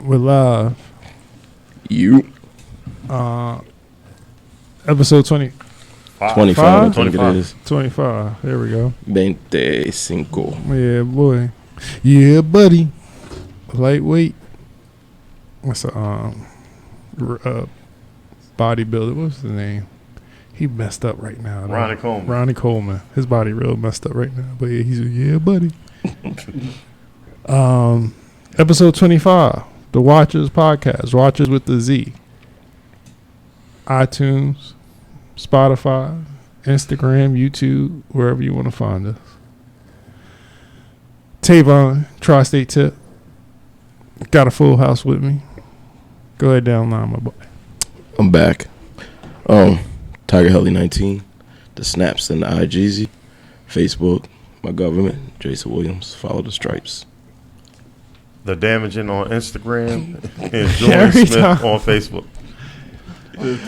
We're live. You. Episode 25. 25. I think it is. 25. There we go. 25. Yeah, boy. Yeah, buddy. Lightweight. What's a bodybuilder? What's the name? He messed up right now. Ronnie Coleman. Ronnie Coleman. His body real messed up right now. But yeah, he's buddy. Episode 25. The Watchers Podcast. Watchers with the Z. iTunes, Spotify, Instagram, YouTube, wherever you want to find us. Tavon, Tri-State Tip. Got a full house with me. Go ahead, downline, my boy. I'm back. Tiger Helly 19. The Snaps and the IGZ. Facebook, my government, Jason Williams. Follow the stripes. The Damaging on Instagram and Jordan Smith on Facebook.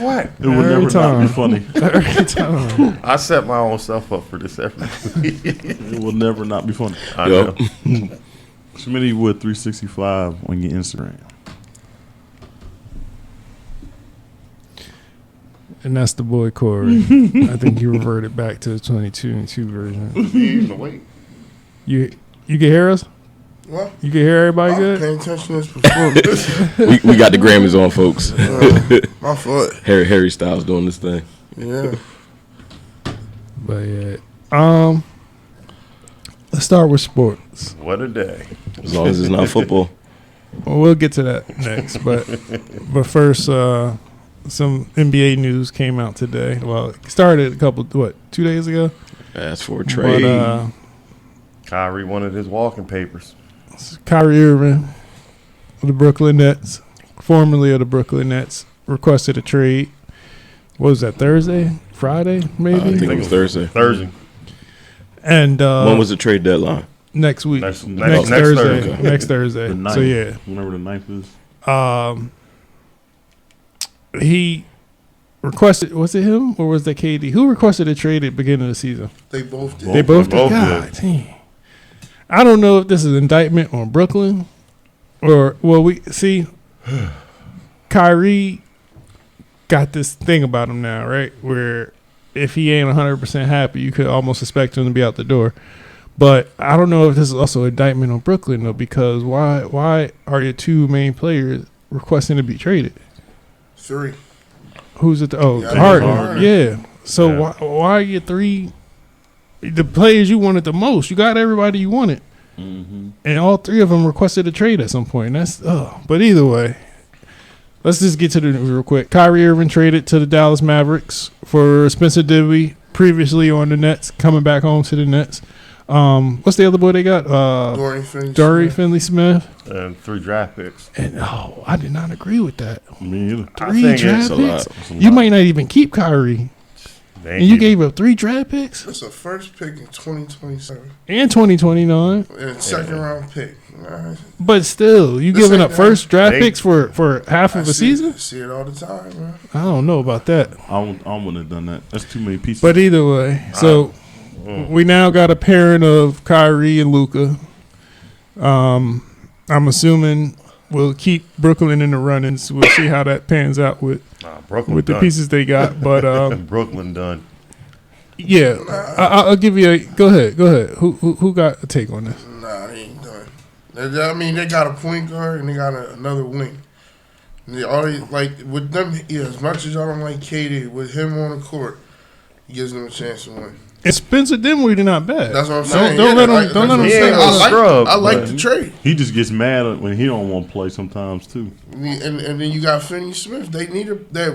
What? It would never not be funny. Every time. I set my own self up for this every week. It will never not be funny. I know. Schmitty Wood 365 on your Instagram. And that's the boy Corey. I think he reverted back to the 22 version. You can hear us? What? You can hear everybody good? Paying attention to this before. we got the Grammys on, folks. My fault. Harry Styles doing this thing. Yeah. But yeah. Let's start with sports. What a day. As long as it's not football. Well, we'll get to that next. But first, some NBA news came out today. Well, it started 2 days ago? As for a trade. But, Kyrie wanted his walking papers. Kyrie Irving of the Brooklyn Nets, formerly of the Brooklyn Nets, requested a trade. What was that, Thursday? Friday, maybe? I think it was Thursday. And when was the trade deadline? Next week. Next Thursday. Thursday. Next Thursday. The 9th, So, yeah. Whenever the 9th is. He requested, was it him or was that KD? Who requested a trade at the beginning of the season? They both did. They both did. both God, did. dang. I don't know if this is an indictment on Brooklyn or, well, we see Kyrie got this thing about him now, right? Where if he ain't 100% happy, you could almost expect him to be out the door. But I don't know if this is also an indictment on Brooklyn, though, because why are your two main players requesting to be traded? 3. Who's it? Yeah, Harden. Yeah. So Yeah. why are your 3 the players you wanted the most? You got everybody you wanted, and all 3 of them requested a trade at some point. That's But either way, let's just get to the news real quick. Kyrie Irving traded to the Dallas Mavericks for Spencer Dinwiddie, previously on the Nets, coming back home to the Nets. What's the other boy they got? Dorian Finney-Smith. And 3 draft picks. And I did not agree with that. Me either. 3 draft a picks. lot. You might not even keep Kyrie. And you gave up 3 draft picks That's a first pick in 2027 and 2029. and a second round pick. Right. But still, you This giving ain't up first draft They- picks for half of a season? I see it all the time, man. I don't know about that. I wouldn't have done that. That's too many pieces. But either way, so we now got a pairing of Kyrie and Luka. I'm assuming we'll keep Brooklyn in the runnings. We'll see how that pans out with Brooklyn the done. pieces they got. But Brooklyn done. yeah, I'll give you a go ahead. Who got a take on this? Nah, they ain't done. I mean, they got a point guard and they got another wing. And they already, like, with them, as much as y'all don't like KD, with him on the court, he gives them a chance to win. And Spencer Dinwiddie not bad. That's what I'm saying. Don't let him. Don't let him he say ain't that. no scrub, I like but- the trade. he just gets mad when he don't want to play sometimes too. And then you got Finney-Smith.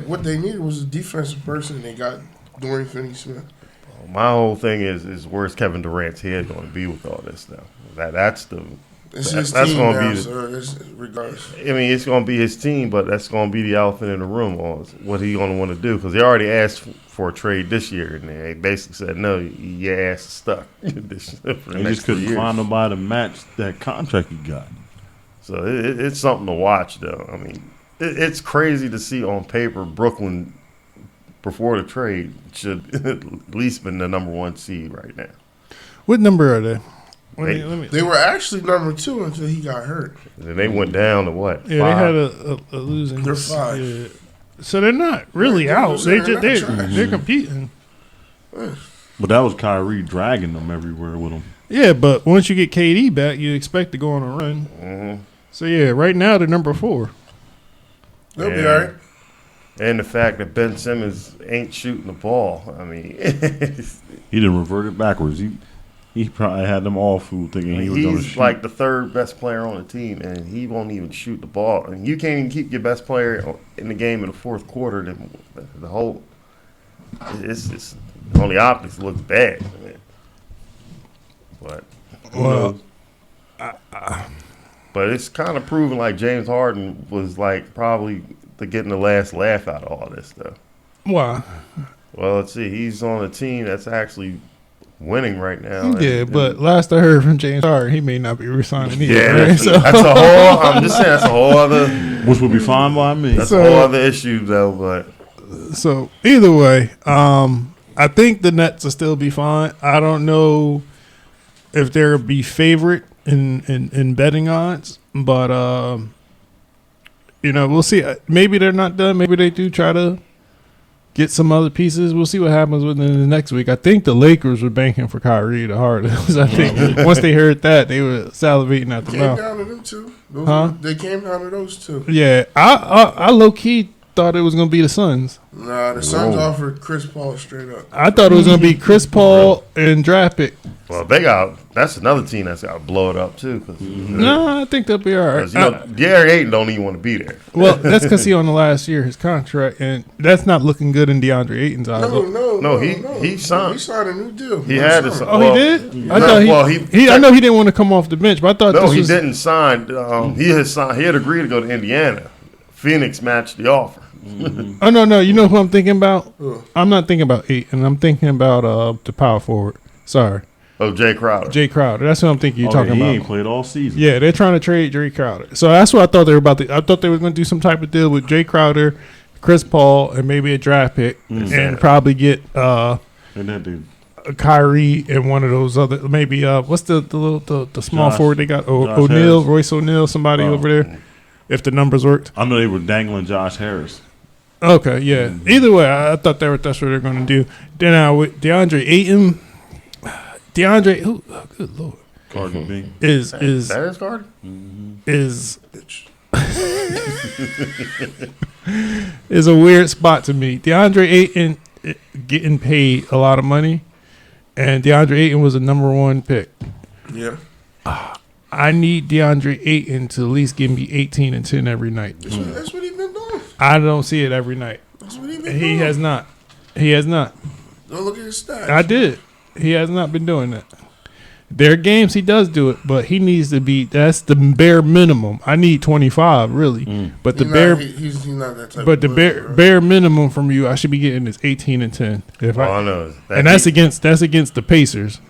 What they needed was a defensive person. They got Dorian Finney-Smith. My whole thing is where's Kevin Durant's head going to be with all this now? That's It's that's team going now, to be the, sir. It's regardless. I mean, it's going to be his team, but that's going to be the elephant in the room on what he going to want to do because he already asked for a trade this year, and they basically said, no, your ass is stuck for the They next just couldn't 3 years. find nobody to match that contract he got. So it's something to watch, though. I mean, it's crazy to see on paper Brooklyn, before the trade, should at least been the number 1 seed right now. What number are they? They were actually number 2 until he got hurt. And they went down to what? Yeah, 5? they had a losing. They're 5. Yeah. So they're not really Yeah, out. They're competing. But that was Kyrie dragging them everywhere with him. Yeah, but once you get KD back, you expect to go on a run. Mm-hmm. So yeah, right now they're number 4. They'll be all right. And the fact that Ben Simmons ain't shooting the ball. I mean, He didn't revert it backwards. He probably had them all fooled thinking he was going to he's shoot. like the 3rd best player on the team, and he won't even shoot the ball. And you can't even keep your best player in the game in the 4th quarter. Then the whole it's on the optics looks bad. But but it's kind of proven like James Harden was like probably getting the last laugh out of all this stuff. Why? Well, let's see. He's on a team that's actually winning right now. Yeah, but last I heard from James Harden, he may not be resigning either. Yeah, right? that's a whole. I'm just saying that's a whole other. Which would be fine by me. That's a whole other issue though. But So either way, I think the Nets will still be fine. I don't know if they'll be favorite in betting odds, but we'll see. Maybe they're not done. Maybe they do try to get some other pieces. We'll see what happens within the next week. I think the Lakers were banking for Kyrie the hardest. I think once they heard that, they were salivating at the Came mouth. down to them two. They came down to those two. Yeah, I low key thought it was gonna be the Suns. Nah, the Suns offered Chris Paul straight up. I thought it was gonna be Chris Paul and draft pick. well, that's another team that's got to blow it up too. Cause, No, I think they'll be all right. Gary Ayton don't even want to be there. Well, that's because he on the last year of his contract, and that's not looking good in DeAndre Ayton's eyes. No, he signed. He signed a new deal. He had to. Oh, he did. I thought I I know he didn't want to come off the bench, but I thought No, this he was, didn't sign. He had agreed to go to Indiana. Phoenix matched the offer. Oh no! You know who I'm thinking about? I'm not thinking about Ayton. I'm thinking about the power forward. Sorry, Oh, Jay Crowder. Jay Crowder. That's what I'm thinking. You're talking he about. ain't played all season. Yeah, they're trying to trade Jay Crowder. So that's what I thought they were about to. I thought they were going to do some type of deal with Jay Crowder, Chris Paul, and maybe a draft pick, and probably get And that dude. Kyrie and one of those other maybe what's the small Josh- forward they got? Josh O'Neal, Harris. Royce O'Neal, somebody over there. If the numbers worked. I know they were dangling Josh Harris. Okay, yeah. Either way, I thought that's what they're going to do. Then with DeAndre Ayton, who? Oh, good lord, Cardi B. is That is Carter? is a weird spot to me. DeAndre Ayton getting paid a lot of money, and DeAndre Ayton was a number 1 pick. Yeah. I need DeAndre Ayton to at least give me 18 and 10 every night. That's what he's been doing. I don't see it every night. That's what he's been He doing. has not. He has not. Don't look at his stats. I did. He has not been doing that. There are games he does do it, but he needs to be. That's the bare minimum. I need 25, really. But the He's not that type. but the of player, bare minimum from you, I should be getting is 18 and 10. All I know is And that's against the Pacers.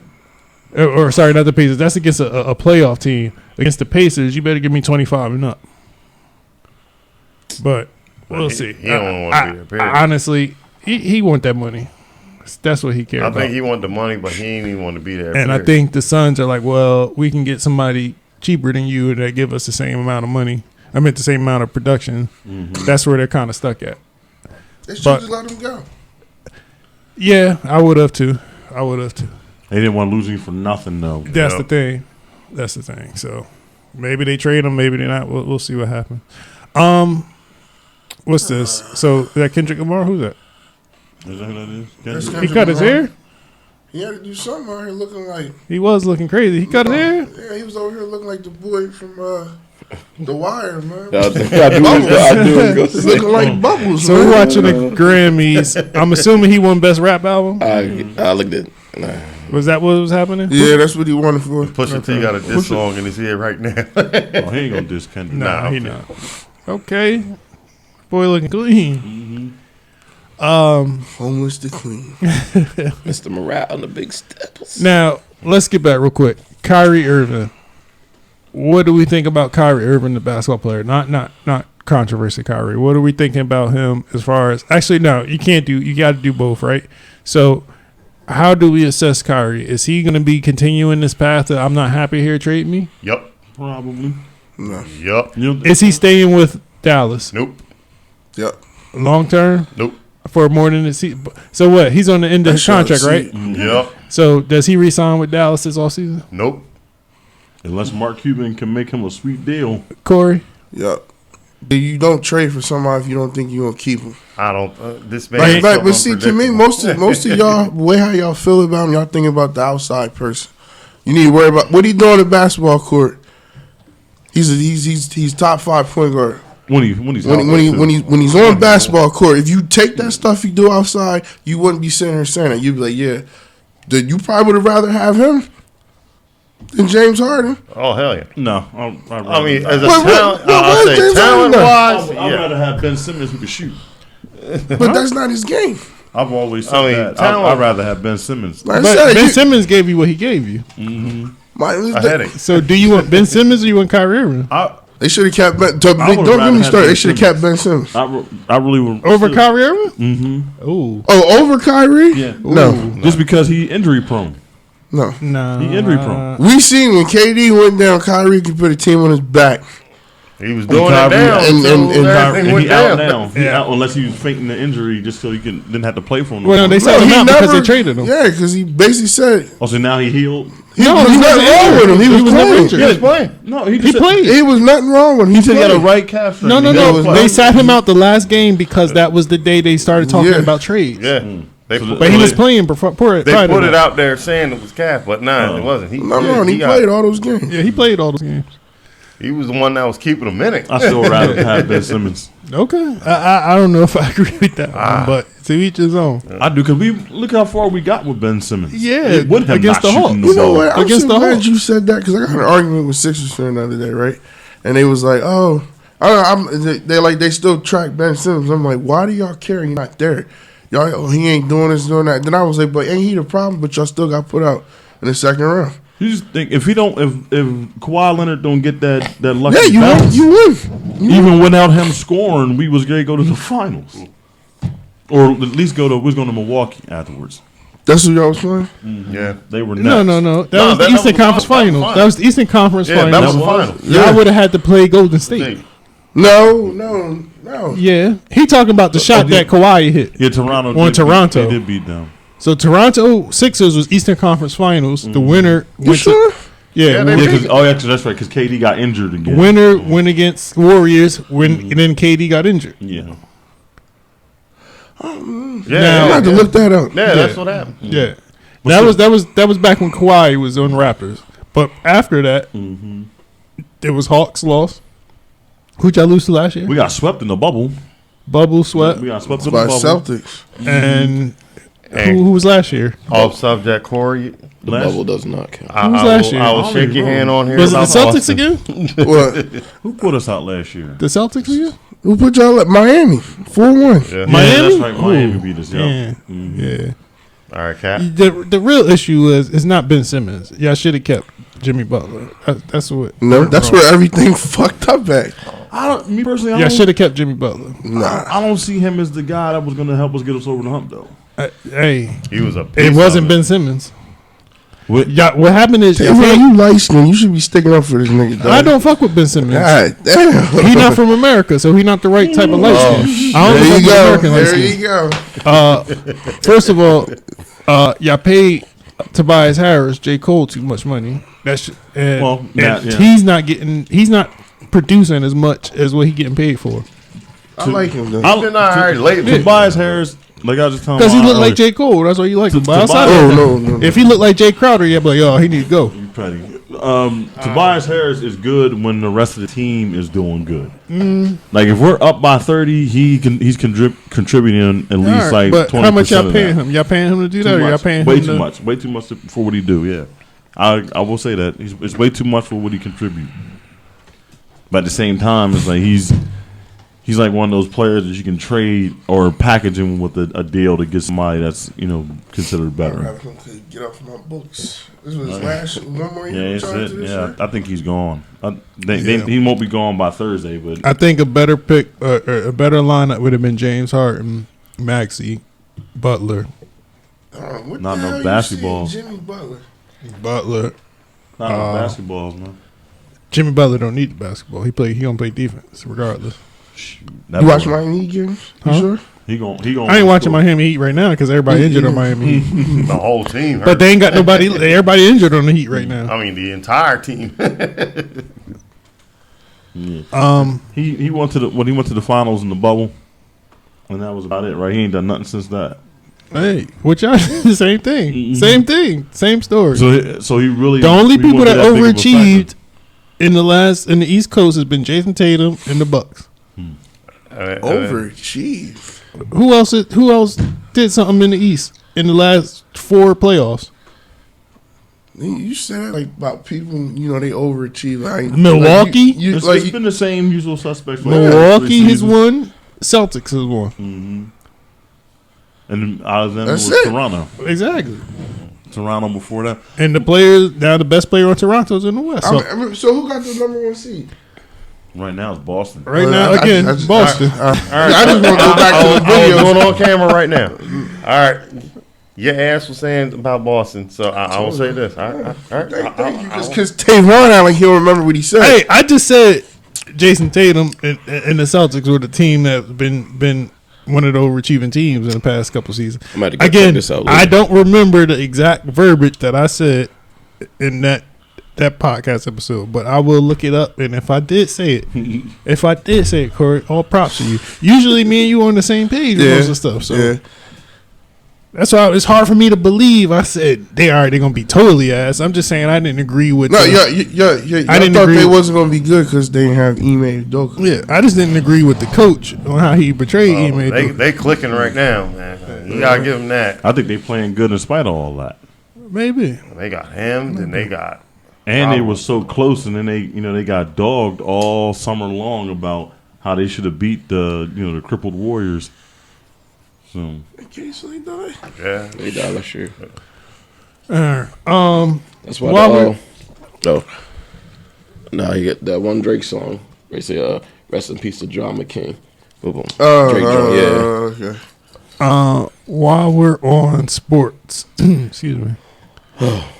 Or sorry, not the Pacers. That's against a playoff team. Against the Pacers, you better give me 25 and up. But we'll see. He don't want to be there, period. Honestly, he want that money. That's what he cares about. I think he wanted the money, but he ain't even want to be there. And I period. think the Suns are like, well, we can get somebody cheaper than you that give us the same amount of money. I meant the same amount of production. That's where they're kind of stuck at. They should but- just let him go. Yeah, I would have to. They didn't want to lose him for nothing, though. That's the thing. So maybe they trade him, maybe they're not. We'll see what happens. What's this? So is that Kendrick Lamar? Who's that? Is that who that is? That's Kendrick? He cut his hair? He had to do something out here looking like. He was looking crazy. He cut his hair? Yeah, he was over here looking like the boy from The Wire, man. I do go He's looking like Bubbles, So man. we're watching the Grammys. I'm assuming he won Best Rap Album. I looked at. Was that what was happening? Yeah, that's what he wanted for. Pusha T got a diss song in his head right now. Oh, he ain't going to diss Kendrick. Nah, he not. Okay. Boy looking clean. Homeless to clean. Mr. Morale on the big steps. Now, let's get back real quick. Kyrie Irving. What do we think about Kyrie Irving, the basketball player? Not controversy, Kyrie. What are we thinking about him as far as... Actually, no, you got to do both, right? So, how do we assess Kyrie? Is he going to be continuing this path that I'm not happy here, trade me? Yep. Probably. No. Yep. Is he staying with Dallas Nope. Yep. long term? Nope. For more than a season? So what? He's on the end of his contract, right? Yep. So does he re-sign with Dallas this offseason? Nope. Unless Mark Cuban can make him a sweet deal. Corey? Yep. You don't trade for somebody if you don't think you're going to keep him. I don't. This man. Right, but see, to me, most of y'all, the way how y'all feel about him, y'all thinking about the outside person. You need to worry about what he doing on the basketball court. He's top 5 point guard. When he's When he's on basketball court, if you take that stuff you do outside, you wouldn't be sitting here saying that. You'd be like, yeah, you probably would have rather have him than James Harden. Oh hell yeah. No, I mean, as a What- talent, what I'll say James Harden talent wise, I'd rather have Ben Simmons who can shoot. But that's not his game. I've always said I mean, that. talent- I'd rather have Ben Simmons. Like I But said, Ben Simmons gave you what he gave you. a headache. So do you want Ben Simmons or you want Kyrie Irving? they should have kept Ben. would've Don't rather get me had started. They Ben should have kept Ben Simmons. I really would Over Kyrie Irving? Oh. Oh, over Kyrie? Yeah. No, Just because he injury prone. no. Nah. He injury prone. We seen when KD went down, Kyrie could put a team on his back. He was doing it Kyrie- down. and until Kyrie- everything And went he out down. now. He out unless he was fainting the injury just so he didn't have to play for him. Well, no, they more. said him he out because they traded him. Yeah, because he basically said Oh, so now he healed? he No, was he nothing wasn't wrong with him. He was never playing. injured. He was playing. No, He played. He was nothing wrong with him. He said he had a played. right calf strain. No. was They like- sat him out the last game because that was the day they started talking Yeah. about trades. Yeah. They put, But he was They- playing before. they put it out there saying it was calf, but nah, it wasn't. Nothing wrong. He got- played all those games. Yeah, he played all those games. He was the one that was keeping him in it. I still rather have Ben Simmons. Okay. I don't know if I agree with that one, but to each his own. I do because we look how far we got with Ben Simmons. Yeah, It would have against not the Hawks. shooting You know ball. what? I'm Against so the glad Hawks. you said that because I got an argument with Sixers fan the other day, right? And they was like, "Oh, they still track Ben Simmons." I'm like, "Why do y'all care? He's not there. Y'all, he ain't doing this, doing that." Then I was like, "But ain't he the problem? But y'all still got put out in the second round." You just think if Kawhi Leonard don't get that lucky Yeah, you bounce, win. even without him scoring, we was going to go to the finals, or at least we're going to Milwaukee afterwards. That's what y'all was playing. Yeah. They were No. next. That was the that Eastern was Conference the Finals. finals. That was the Eastern Conference Yeah, that Finals. was the final. Y'all would have had to play Golden State. No. Yeah. He talking about the shot that Kawhi hit. Yeah, Toronto. On Toronto. They did beat them. So Toronto Sixers was Eastern Conference Finals. The winner You went sure? to yeah, they winner, beat- Cause that's right. Because KD got injured again. winner went against Warriors and then KD got injured. Yeah. Yeah. I'm Now- gonna have to look that up. Yeah, that's what happened. Yeah. But That was back when Kawhi was on Raptors. But after that, it was Hawks lost. Who'd y'all lose to last year? We got swept in the bubble. Bubble swept. We got swept in the By bubble. Celtics. And Hey. who was last year? Off subject, Corey. The Last- bubble does not count. I, Who was I last will, year? I will I shake don't your even hand on here. Was it the about Celtics Boston. again? What? Who put us out last year? The Celtics again? Who put y'all at Miami? 4-1. Yeah. Miami? Yeah, that's right. Miami Ooh. beat us. Yeah. Yeah. Yeah. All right, Cat. The real issue is not Ben Simmons. Y'all should have kept Jimmy Butler. That's what. No, that's where everything fucked up at. Me personally, Y'all should have kept Jimmy Butler. Nah. I don't see him as the guy that was going to help us get us over the hump, though. Hey, He was a it piece wasn't of Ben Simmons. What? What happened is Damn, man, you light skin. You should be sticking up for this nigga, dog. I don't fuck with Ben Simmons. God damn. He not from America, so he not the right type of light skin. I There don't you fuck with go. American light There skin. you go. First of all, y'all paid Tobias Harris, J. Cole too much money. That's and, Well, yeah, and yeah. he's not producing as much as what he getting paid for. I like him, though. He's been all right lately. Tobias Harris, like I was just telling Because he Juan look like earlier, J. Cole. That's why you like him. But Tobias- outside Oh, of that, no. if he looked like Jay Crowder, you'd be like, oh, he need to go. you probably- Tobias Harris is good when the rest of the team is doing good. Like if we're up by 30, he's contributing at least All right, like 20%. but how much y'all of paying that. him? Y'all paying him to do that, or y'all paying way him too to, much. Way too much for what he do. Yeah, I will say that it's way too much for what he contribute. But at the same time, it's like he's like one of those players that you can trade or package him with a deal to get somebody that's considered I'd better. rather him to get off my books. This was his last one more Yeah, year. it's charged it. to this Yeah, year? I think he's gone. Yeah. He won't be gone by Thursday, but I think a better pick, a better lineup would have been James Harden, Maxey, Butler, What Not the enough hell you saying, basketball. Jimmy Butler. Butler. Not enough basketballs, man. Jimmy Butler don't need the basketball. He gonna play defense regardless. That You watch boy, Miami Heat games? You Huh? sure? He gon' I ain't watching Miami Heat right now because everybody injured on Miami Heat. The whole team hurt. But they ain't got nobody. Everybody injured on the Heat right now. I mean, the entire team. He went to the finals in the bubble, and that was about it, right? He ain't done nothing since that. Hey, which I same thing, same thing, same story. So he really The only he people won't that be big of a overachieved in the East Coast has been Jason Tatum and the Bucks. Overachieve. Who else did something in the East in the last 4 playoffs? You said that like about people, they overachieve. Like, Milwaukee? It's been the same usual suspects. For Milwaukee has won. Celtics has won. Mm-hmm. And out of them That's was it. Toronto. Exactly. Toronto before that. And the players now the best player on Toronto's in the West. So So who got the number 1 seed? Right now it's Boston. right now again, Boston. All right. I just want to go back to the video. going on camera right now. All right. Your ass was saying about Boston, so I will say this. All right. Thank you. Because Tavon out like he don't remember what he said. Hey, I just said Jason Tatum and the Celtics were the team that's been one of the overachieving teams in the past couple seasons. I'm about to go check Again, this out I later. don't remember the exact verbiage that I said in that podcast episode, but I will look it up. And if I did say it, Corey, all props to you. Usually, me and you on the same page with most of the stuff. So that's why it's hard for me to believe. I said they're gonna be totally ass. I'm just saying I didn't agree with. No, yeah. I didn't thought agree they with- wasn't gonna be good because they didn't have Ime Udoka. Yeah, I just didn't agree with the coach on how he portrayed Ime. They clicking right now, man. You gotta give them that. I think they playing good in spite of all that. Maybe. They got him, then they got. And they were so close, and then they got dogged all summer long about how they should have beat the crippled Warriors. So Casey died. Yeah. They died last year. That's why. While Nah, you get that one Drake song. They say, "Rest in peace to Drama King." Boom, boom. Oh, Drake joint, yeah. Okay. while we're on sports, excuse me,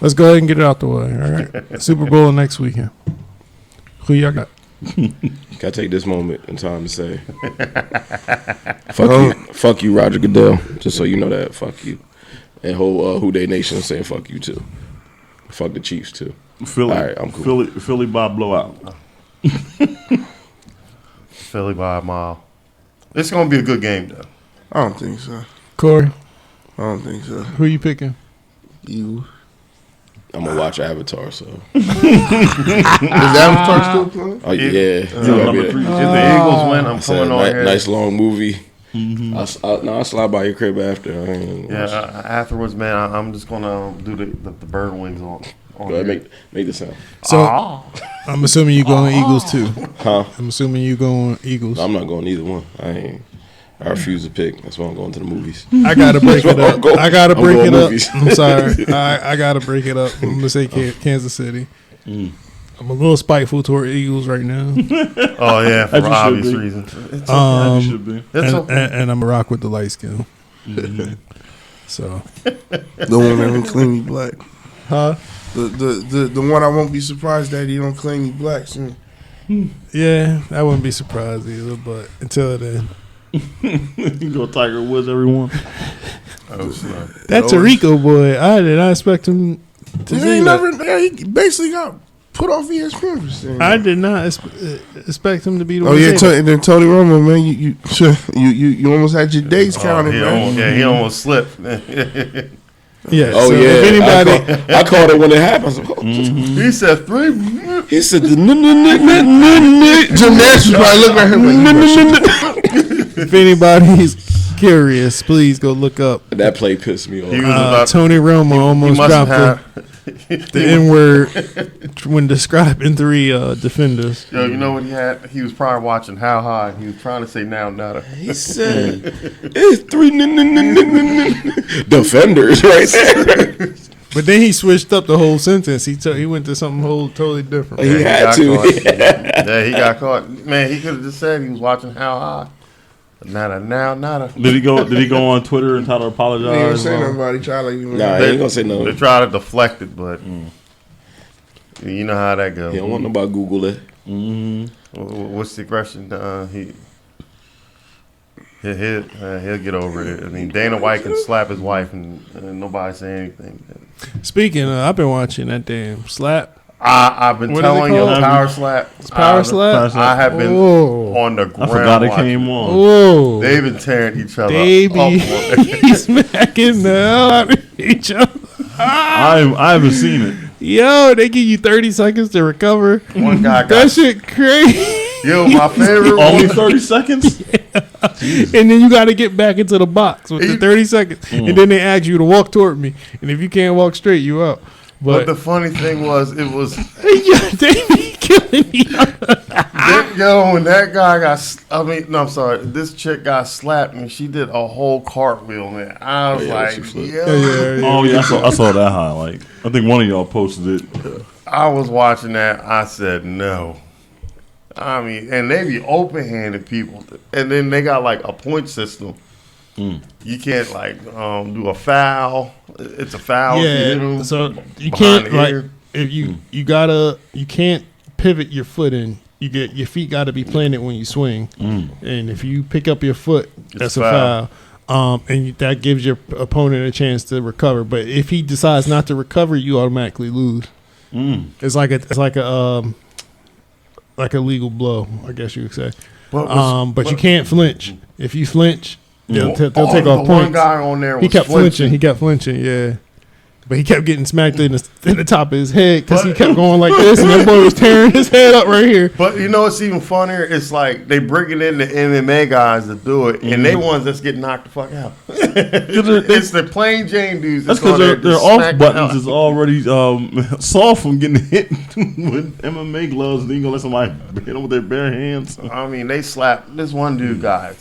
let's go ahead and get it out the way. All right, Super Bowl next weekend. Who y'all got? Can I take this moment in time to say, fuck you, Roger Goodell. Just so you know that, fuck you, and whole Who Dey Nation saying fuck you too. Fuck the Chiefs too. Philly, All right, I'm cool. Philly by blowout. Philly by a mile. It's gonna be a good game though. I don't think so. Corey, I don't think so. who you picking? You. I'm gonna watch Avatar. So, Is Avatar still playing? oh yeah, number 3. If the Eagles win, I'm I said, coming on here. nice long movie. I'll slide by your crib after. I ain't Yeah, watch it. afterwards, man, I'm just gonna do the bird wings on. Go ahead, make the sound. So I'm assuming you going Eagles too. Huh? I'm assuming you going Eagles. I'm not going either one. I refuse to pick. That's why I'm going to the movies. I gotta break it up. I gotta I'm break going it up. movies. I'm sorry. I gotta break it up. I'm gonna say Kansas City. I'm a little spiteful toward Eagles right now. Oh yeah, for As you should obvious be. reasons. It's That should be. It's okay. and I'm a rock with the light skin. So, The one that don't claim me black. huh? The one I won't be surprised that he don't claim me black soon. Yeah, I wouldn't be surprised either. But until then, You go Tiger Woods, everyone. Oh, snap. that Tarico boy, I did not expect him to He say ain't that. never. He basically got put off ESPN for saying I that. did not expect him to be the Oh one. yeah, to say that. and then Tony Romo, man, you almost had your days counted, man. He almost slipped. Yeah. Oh so yeah, If anybody, I called it when it happened. I said, oh. He said 3. He said the Jim Nash was probably looking at him like, if anybody's curious, please go look up. that play pissed me off. He was about Tony Romo he almost must dropped have. the N word when describing 3 defenders. Yo, you know what he had? He was probably watching How High. He was trying to say now, nada. He said, "It's 3 defenders right there." But then he switched up the whole sentence. He went to something totally different. He had got to. caught. Yeah, he got caught. Man, he could have just said he was watching How High. Nada. Did he go on Twitter and try to He ain't apologize? say nobody. Try like you. Nah, he ain't gonna say no. They try to deflect it, but you know how that goes. He don't want nobody Google it. What's the question? He'll get over it. I mean, Dana White can slap his wife and nobody say anything. Speaking of, I've been watching that damn slap. I've been What is it telling you, called? power slap. It's power slap. I have been on the I ground. forgot it watching. came on. Whoa. They've been tearing each other They up. be smacking the hell out of each other. I haven't seen it. Yo, they give you 30 seconds to recover. One guy got That shit crazy. Yo, my favorite Only one. 30 seconds? And then you got to get back into the box with the 30 seconds. And then they ask you to walk toward me. And if you can't walk straight, you out. But But the funny thing was, it was they be killing each other. when that guy I'm sorry, this chick got slapped and she did a whole cartwheel, man. I was Yeah, she like, flipped. yo. Oh, yeah, I saw that highlight. I think one of y'all posted it. I was watching that. I said, no. I mean, and they be open-handed people. And then they got like a point system. You can't like do a foul. It's a foul. if you hit 'em Yeah, so you behind can't the like ear. if you can't pivot your foot in. You get your feet got to be planted when you swing, and if you pick up your foot, that's a foul. That gives your opponent a chance to recover. But if he decides not to recover, you automatically lose. It's like a legal blow, I guess you would say. But you can't flinch. If you flinch, they'll take off the points. one guy on there was He kept flinching. Yeah. But he kept getting smacked in the top of his head because he kept going like this, and that boy was tearing his head up right here. But you know what's even funnier? It's like they bringing in the MMA guys to do it, and they the ones that's getting knocked the fuck out. It's the plain Jane dudes. That's because their off buttons is already soft from getting hit with MMA gloves. And then you gonna let somebody hit them with their bare hands. I mean, they slapped this one dude. I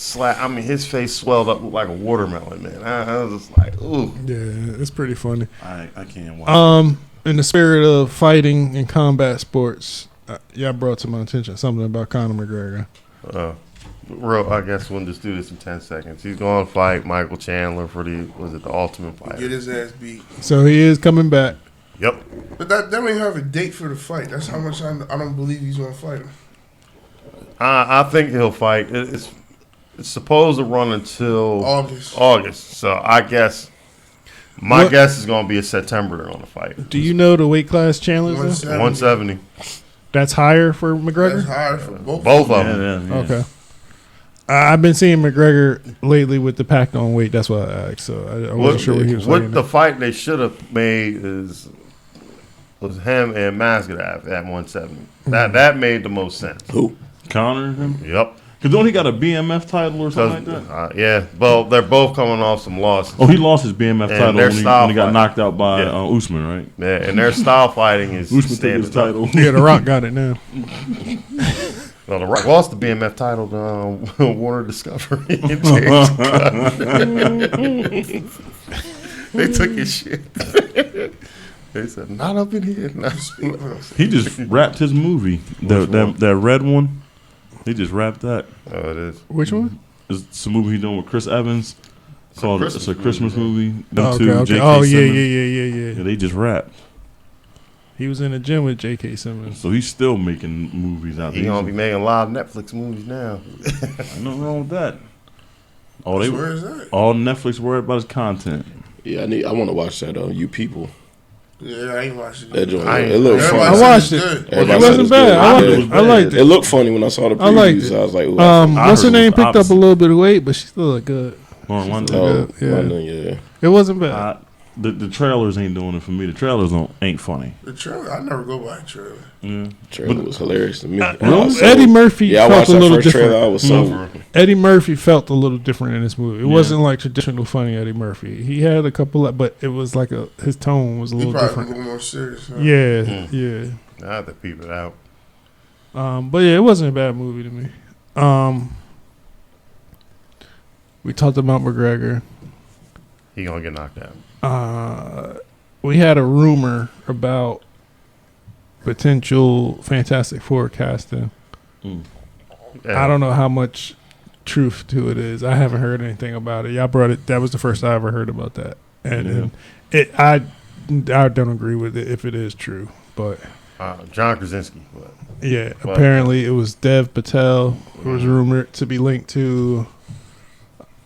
mean, his face swelled up like a watermelon, man. I was just like, ooh. Yeah, it's pretty funny. I can't watch. In the spirit of fighting and combat sports, y'all brought to my attention something about Conor McGregor. I guess we'll just do this in 10 seconds. He's going to fight Michael Chandler for the Ultimate Fighter. Get his ass beat. So he is coming back. Yep. But that don't have a date for the fight. That's how much I don't believe he's going to fight him. I think he'll fight. It's supposed to run until August. So I guess my guess is going to be in September they're going to fight. Do you know the weight class Chandler's in? 170. That's higher for McGregor? That's higher for both of them. Yeah. Okay. I've been seeing McGregor lately with the packed on weight. That's why I asked. So I wasn't sure what he was What fighting the at. fight they should have made was him and Masvidal at 170. That made the most sense. Who? Conor him? Yep. Because don't he got a BMF title or something like that? Yeah. Well, they're both coming off some losses. Oh, he lost his BMF title their when he style got fight. knocked out by Usman, right? Yeah, and their style fighting is Usman took standing his title. Yeah, The Rock got it now. Well, The Rock lost the BMF title to Warner Discovery. They took his shit. They said, not up in here. He just wrapped his movie. That red one. He just wrapped that. Oh, it is. Which one? It's a movie he's doing with Chris Evans. It's a Christmas movie. Okay. J.K. Oh, Simmons. yeah. Yeah, they just wrapped. He was in the gym with J.K. Simmons. So he's still making movies out there. He's going to be making a lot of Netflix movies now. Nothing wrong with that. Where is that? All Netflix worried about is content. Yeah, I want to watch that. You People. Yeah, I ain't watching That it. joint. It looked funny. I watched it. Everybody It said wasn't it's bad. good. I liked It it. looked funny when I saw the I liked previews. it. I was like, ooh, What's her heard it name? was Picked up a opposite. little bit of weight, but she still looked good. Lauren London. Yeah. London, yeah. It wasn't bad. The trailers ain't doing it for me. The trailers ain't funny. The trailer, I never go by the trailer. Yeah. Trailer was hilarious to me. Eddie Murphy Yeah, I felt watched a that little first different. trailer. I was so Eddie Murphy felt a little different in this movie. It Yeah. wasn't like traditional funny Eddie Murphy. He had a couple, but it was like his tone was a He little probably a different. little more serious. Huh? Yeah. I have to peep it out. But yeah, it wasn't a bad movie to me. We talked about McGregor. He going to get knocked out. We had a rumor about potential Fantastic Four casting. Yeah. I don't know how much truth to it is. I haven't heard anything about it. Y'all brought it. That was the first I ever heard about that, and I don't agree with it if it is true, but John Krasinski. yeah, apparently it was Dev Patel. It was rumored to be linked to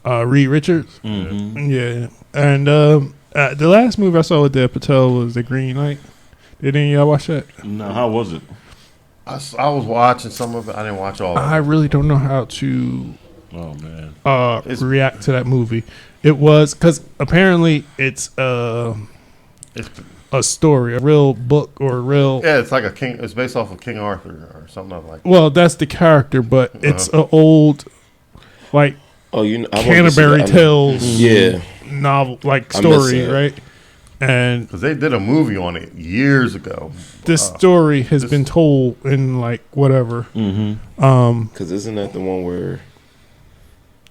Reed Richards. Mm-hmm. Yeah, and the last movie I saw with Dev Patel was The Green Knight. Did any of y'all watch that? No, how was it? I was watching some of it. I didn't watch all of it. I really don't know how to Oh man, react to that movie. It was because apparently it's a story, a real book or a real. Yeah, it's like it's based off of King Arthur or something like that. Well, that's the character, but it's an old, like Canterbury Tales, novel, like story, right? And because they did a movie on it years ago. This story has been told in like whatever. Mm-hmm. Because isn't that the one where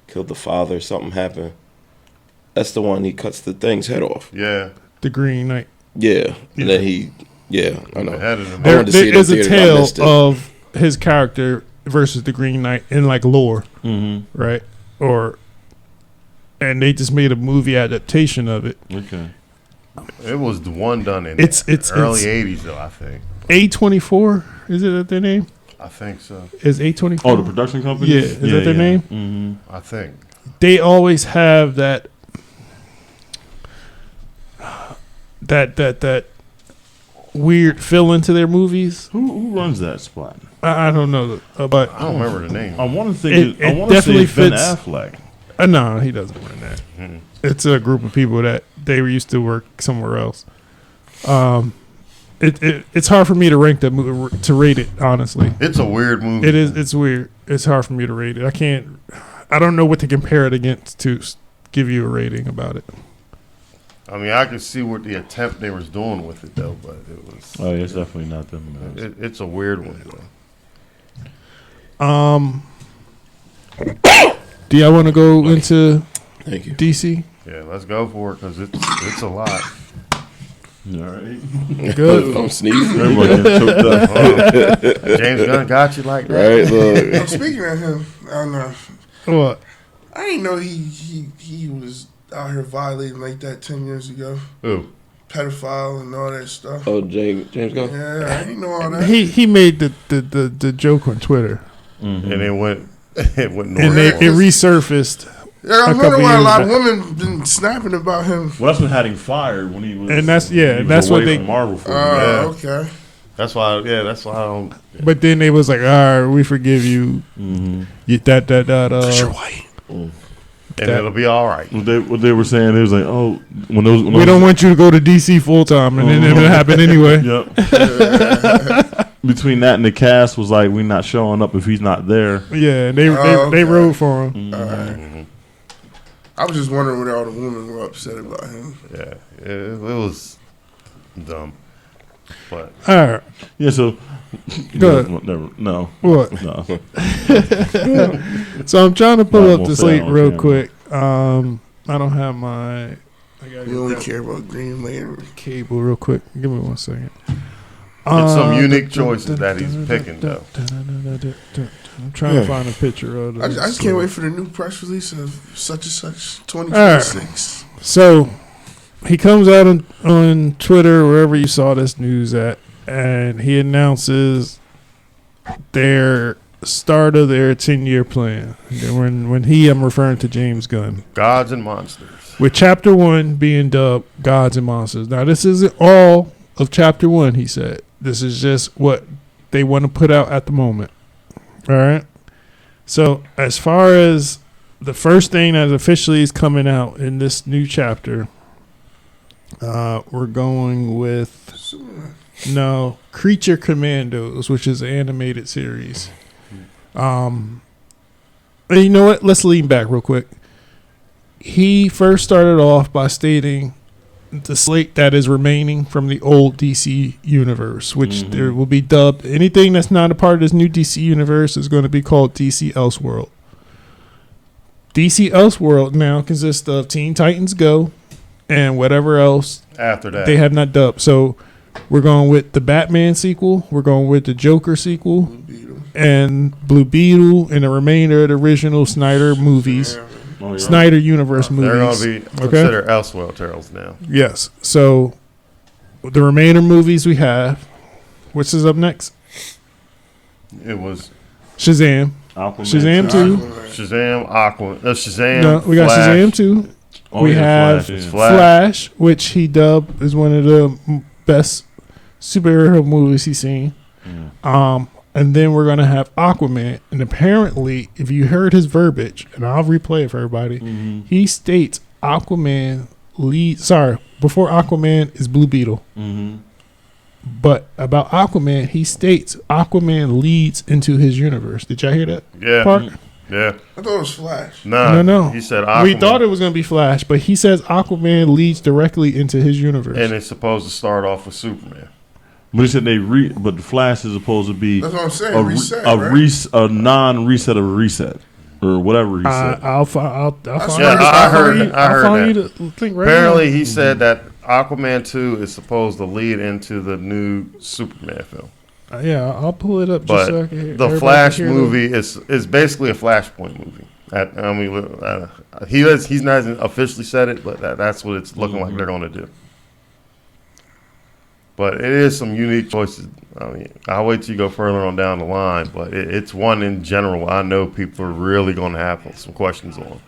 killed the father? Something happened. That's the one he cuts the thing's head off. Yeah, The Green Knight. Yeah, and then I know. There is a tale of his character versus the Green Knight in like lore, right? And they just made a movie adaptation of it. Okay. It was the one done in it's early '80s though. I think A24 is it their name? I think so. Is A24? Oh, the production company. Yeah, is that their name? Mm-hmm. I think they always have that weird fill into their movies. Who runs that spot? I don't know, but I don't remember the name. I want to think. It I want to say definitely it's Ben fits. Affleck. No, he doesn't run that. Mm-hmm. It's a group of people that they used to work somewhere else. It's hard for me to rank that movie, to rate it, honestly. It's a weird movie. It is. It's weird. It's hard for me to rate it. I don't know what to compare it against to give you a rating about it. I mean, I could see what the attempt they was doing with it though, but it was. Oh, yeah, it's definitely not them. It's a weird one though. Do y'all want to go into Thank you. DC? Yeah, let's go for it because it's a lot. All right. Good. I'm sneezing. Everybody getting choked up. James Gunn got you like that. Right, look. Yo, speaking of him, I don't know. What? I didn't know he was out here violating like that 10 years ago. Who? Pedophile and all that stuff. Oh, James Gunn. Yeah, I didn't know all that. He made the joke on Twitter, And it went north. and it resurfaced. Yeah, I'm a couple wondering why a years lot of back. women been snapping about him. Well, that's what had him fired when he was. And that's- yeah, he was that's what away they- from Marvel for. Okay. That's why. Yeah, that's why I don't. But then they was like, all right, we forgive you. Mm-hmm. You You're white. And it'll be all right. What they were saying, they was like, oh, when we don't want you to go to DC full time, and then it happened anyway. Yep. Between that and the cast was like, we're not showing up if he's not there. Yeah, and they okay. rode for him. Mm-hmm. All right. I was just wondering what all the women were upset about him. Yeah, it was dumb. But All right, Yeah, so Go ahead. No. what? No. So I'm trying to pull Not up gonna the say slate on real camera. quick. I don't have my. I gotta We get only that care about Green Lantern. cable real quick. Give me 1 second. it's some unique choices that he's picking, though. I'm trying to find a picture of I this. just can't wait for the new press release of such and such 2026. So he comes out on Twitter, wherever you saw this news at, and he announces their start of their 10-year plan. And when I'm referring to James Gunn. Gods and monsters. With Chapter 1 being dubbed Gods and Monsters. Now, this isn't all of Chapter 1, he said. This is just what they want to put out at the moment. All right? So, as far as the first thing that officially is coming out in this new chapter, we're going with Creature Commandos, which is an animated series. And you know what? Let's lean back real quick. He first started off by stating the slate that is remaining from the old DC universe, which there will be dubbed. Anything that's not a part of this new DC universe is going to be called DC Elseworld. DC Elseworld now consists of Teen Titans Go and whatever else After that, they have not dubbed. So we're going with the Batman sequel. We're going with the Joker sequel. Beat 'em. and Blue Beetle and the remainder of the original Snyder movies, Yeah. Snyder Universe They're going movies. to be considered Elseworlds now. Yes. So the remainder movies we have, which is up next? It was Shazam. Aquaman. Shazam 2. Shazam, Aquaman. Shazam. No, we got Flash. Shazam 2. Oh, we yeah, have Flash, yeah. Flash, which he dubbed as one of the best superhero movies he's seen. Yeah. And then we're gonna have Aquaman, and apparently, if you heard his verbiage, and I'll replay it for everybody, he states Aquaman leads. Sorry, before Aquaman is Blue Beetle, but about Aquaman, he states Aquaman leads into his universe. Did y'all hear that Yeah. part? Yeah. I thought it was Flash. No. He said Aquaman. We thought it was gonna be Flash, but he says Aquaman leads directly into his universe. And it's supposed to start off with Superman. But he said but the Flash is supposed to be That's what I'm saying. a Reset, right? a non-reset of a reset or whatever he said. I'll find Yeah, I heard you that. to think right Apparently, now. he said that Aquaman 2 is supposed to lead into the new Superman film. Yeah, I'll pull it up just But so I can hear. the everybody Flash can hear movie is basically a Flashpoint movie. He he's not officially said it, but that's what it's looking like they're going to do. But it is some unique choices. I mean, I'll wait till you go further on down the line, but it's one in general I know people are really going to have some questions on. Teen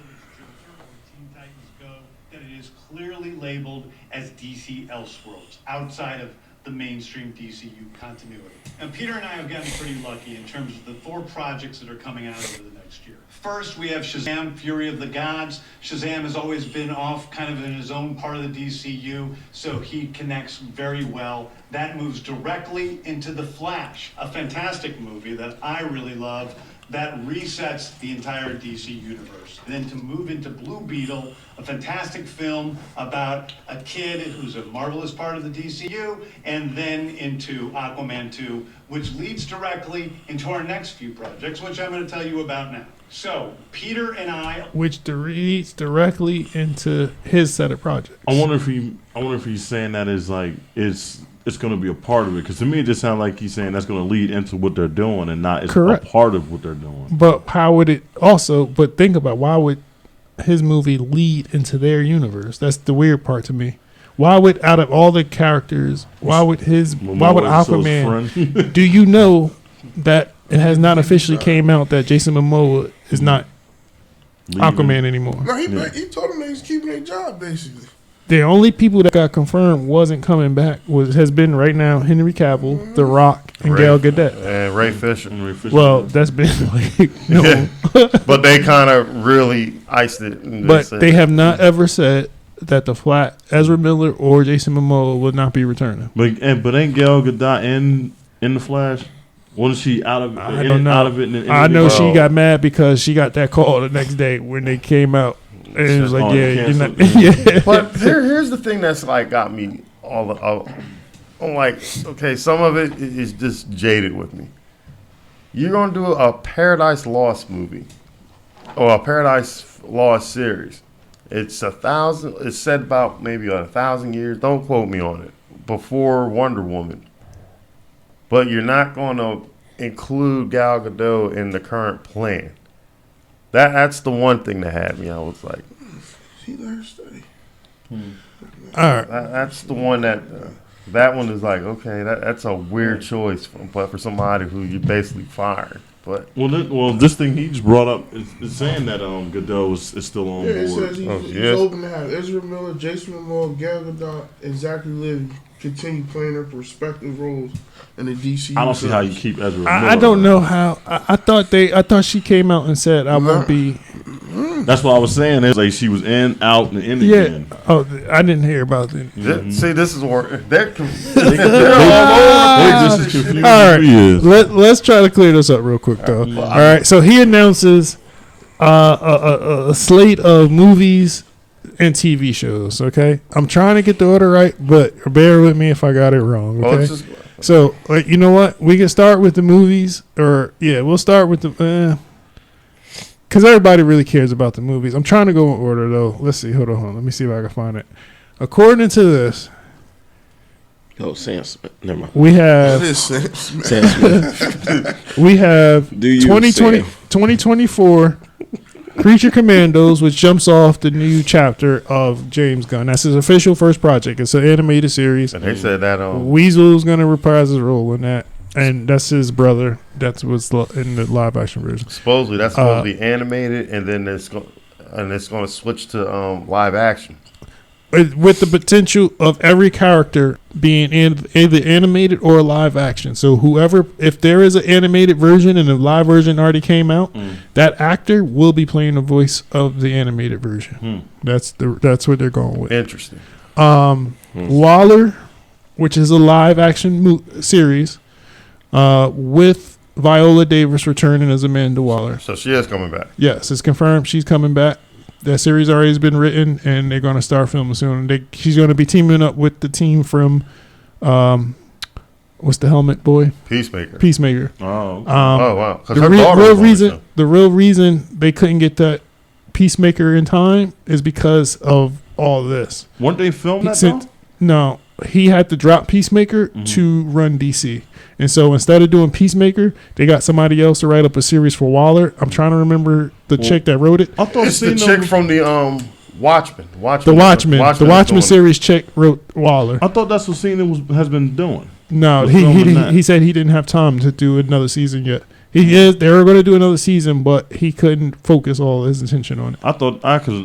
Titans Go, that it is clearly labeled as DC Elseworlds, outside of the mainstream DCU continuity. And Peter and I have gotten pretty lucky in terms of the 4 projects that are coming out over the next year. First, we have Shazam, Fury of the Gods. Shazam has always been off kind of in his own part of the DCU, so he connects very well. That moves directly into The Flash, a fantastic movie that I really love that resets the entire DC universe. And then to move into Blue Beetle, a fantastic film about a kid who's a marvelous part of the DCU, and then into Aquaman 2, which leads directly into our next few projects, which I'm going to tell you about now. So, Peter and I... Which leads directly into his set of projects. I wonder if he's saying that is like it's going to be a part of it, because to me it just sounds like he's saying that's going to lead into what they're doing and not it's Correct. a part of what they're doing. But how would it also? But think about why would his movie lead into their universe? That's the weird part to me. Why would out of all the characters, why would Aquaman? Do you know that it has not officially came out that Jason Momoa is not Aquaman anymore? No, he told him that he's keeping their job, basically. The only people that got confirmed wasn't coming back has been right now Henry Cavill, The Rock, and Gal Gadot. And Ray Fisher. Well, that's been like no. But they kind of really iced it. But they have not ever said that the Flat Ezra Miller or Jason Momoa will not be returning. But ain't Gal Gadot in the Flash? Wasn't she out of? I don't know. Out of it. I know she got mad because she got that call the next day when they came out. And it was like, yeah, you're not, yeah. But here's the thing that's like got me I'm like, okay, some of it is just jaded with me. You're gonna do a Paradise Lost movie or a Paradise Lost series. It's said about maybe 1,000 years. Don't quote me on it. Before Wonder Woman, but you're not gonna include Gal Gadot in the current plan. That's the one thing that had me. I was like, He let her study. All right. That's the one that one is like, okay, that's a weird choice for somebody who you basically fired. But this thing he just brought up is saying that Gadot is still on It board. says he's hoping to have Ezra Miller, Jason Momoa, Gal Gadot, and Zachary Levi continue playing their respective roles in the DC. I don't see how you keep Ezra Miller. I don't know how. I thought she came out and said I won't be. That's what I was saying. It's like she was in, out, and in Yeah. again. Oh, I didn't hear about that. see, this is where they're They just as confused All as right, he is. let's try to clear this up real quick though. All right, so he announces a slate of movies and TV shows. Okay, I'm trying to get the order right, but bear with me if I got it wrong. Okay, so like you know what, we can start with the movies, we'll start with the. Because everybody really cares about the movies. I'm trying to go in order, though. Let's see. Hold on. Let me see if I can find it. According to this, Oh, Sam Smith. Never mind. We It have is Sam Smith. Sam Smith. we have Do you, 2020, Sam? 2024 Creature Commandos, which jumps off the new chapter of James Gunn. That's his official first project. It's an animated series. And they said that Weasel's gonna reprise his role in that, and that's his brother. That's what's in the live action version. supposedly that's supposed to be animated, and then it's going to switch to live action. With the potential of every character being either animated or live action. So whoever, if there is an animated version and the live version already came out, that actor will be playing the voice of the animated version. That's what they're going with. Interesting. Waller, which is a live action series, with Viola Davis returning as Amanda Waller. So she is coming back. Yes, it's confirmed she's coming back. That series already has been written, and they're going to start filming soon. She's going to be teaming up with the team from, what's the helmet boy? Peacemaker. Oh, okay. Wow. 'Cause The her daughter was on it, the real reason they couldn't get that Peacemaker in time is because of all this. Weren't they filming that though? No, he had to drop Peacemaker to run DC. And so instead of doing Peacemaker, they got somebody else to write up a series for Waller. I'm trying to remember the chick that wrote it. I thought It's the chick from the Watchmen. The Watchmen series chick wrote Waller. I thought that's what Cena has been doing. No, Was filming that. he said he didn't have time to do another season yet. They were going to do another season, but he couldn't focus all his attention on it. I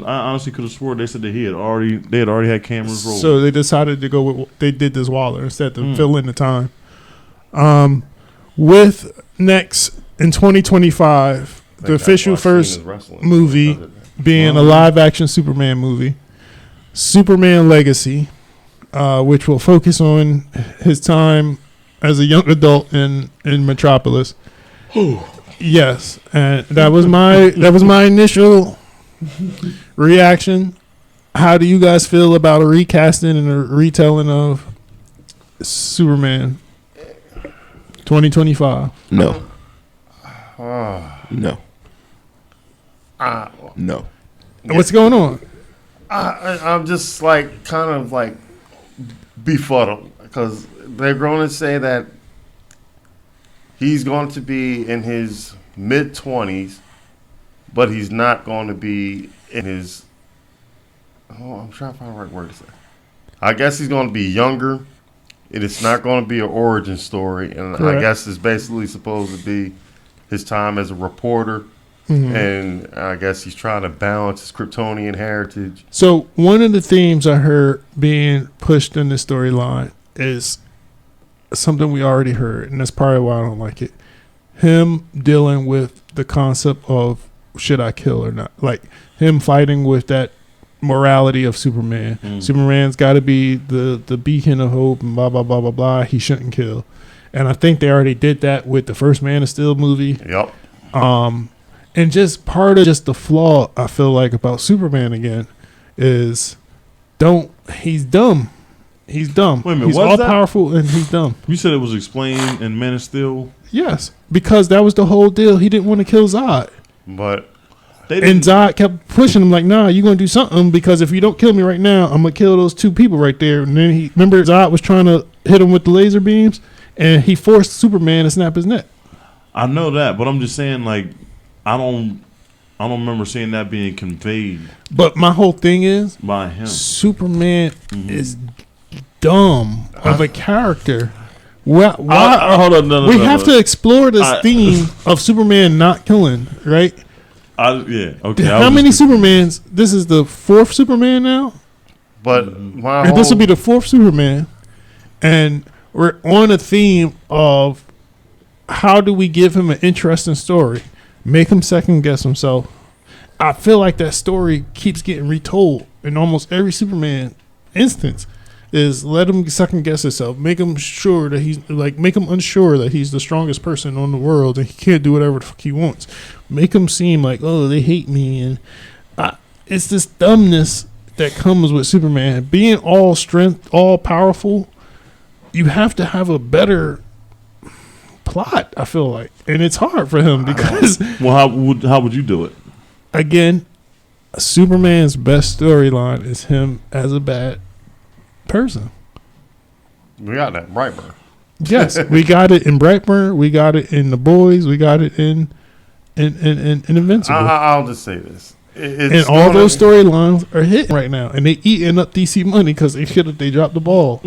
honestly could have swore they said that they had already had cameras rolling. So they decided to go with they did this Waller instead to fill in the time. With next in 2025, the official first movie being a live action Superman movie, Superman Legacy, which will focus on his time as a young adult in Metropolis. Yes, and that was my initial reaction. How do you guys feel about a recasting and a retelling of Superman 2025? No. No. No. What's going on? I'm just like kind of like befuddled because they're going to say that he's going to be in his mid-20s, but he's not going to be in his. Oh, I'm trying to find the right word to say. I guess he's going to be younger. It's not going to be an origin story, and Correct. I guess it's basically supposed to be his time as a reporter. And I guess he's trying to balance his Kryptonian heritage. So one of the themes I heard being pushed in this storyline is something we already heard, and that's probably why I don't like it. Him dealing with the concept of should I kill or not, like him fighting with that morality of Superman. Superman's got to be the beacon of hope and blah blah blah blah blah. He shouldn't kill, and I think they already did that with the first Man of Steel movie. Yep. And just part of just the flaw I feel like about Superman again is he's dumb. He's dumb. Wait a minute, he's what's all that? powerful and he's dumb. You said it was explained in Man of Steel, Yes, because that was the whole deal. He didn't want to kill Zod. But And Zod kept pushing him like, nah, you're going to do something because if you don't kill me right now, I'm going to kill those two people right there. And then remember Zod was trying to hit him with the laser beams and he forced Superman to snap his neck. I know that, but I'm just saying, like, I don't remember seeing that being conveyed But my whole thing is by him. Superman is dumb of a character. Why hold on, no, we have to explore this theme of Superman not killing, right? Yeah, okay. How many Supermans? This is the fourth Superman now? But This will be the fourth Superman. And we're on a theme of how do we give him an interesting story? Make him second guess himself. I feel like that story keeps getting retold in almost every Superman instance. Is let him second guess himself. Make him sure that make him unsure that he's the strongest person on the world and he can't do whatever the fuck he wants. Make him seem like, oh, they hate me. And it's this dumbness that comes with Superman. Being all strength, all powerful, you have to have a better plot, I feel like. And it's hard for him because Well, how would you do it? again, Superman's best storyline is him as a bad person. We got that Brightburn. Yes, we got it in Brightburn. We got it in The Boys. We got it in Invincible. I'll just say this. And all those storylines are hitting right now, and they eating up DC money because they dropped the ball.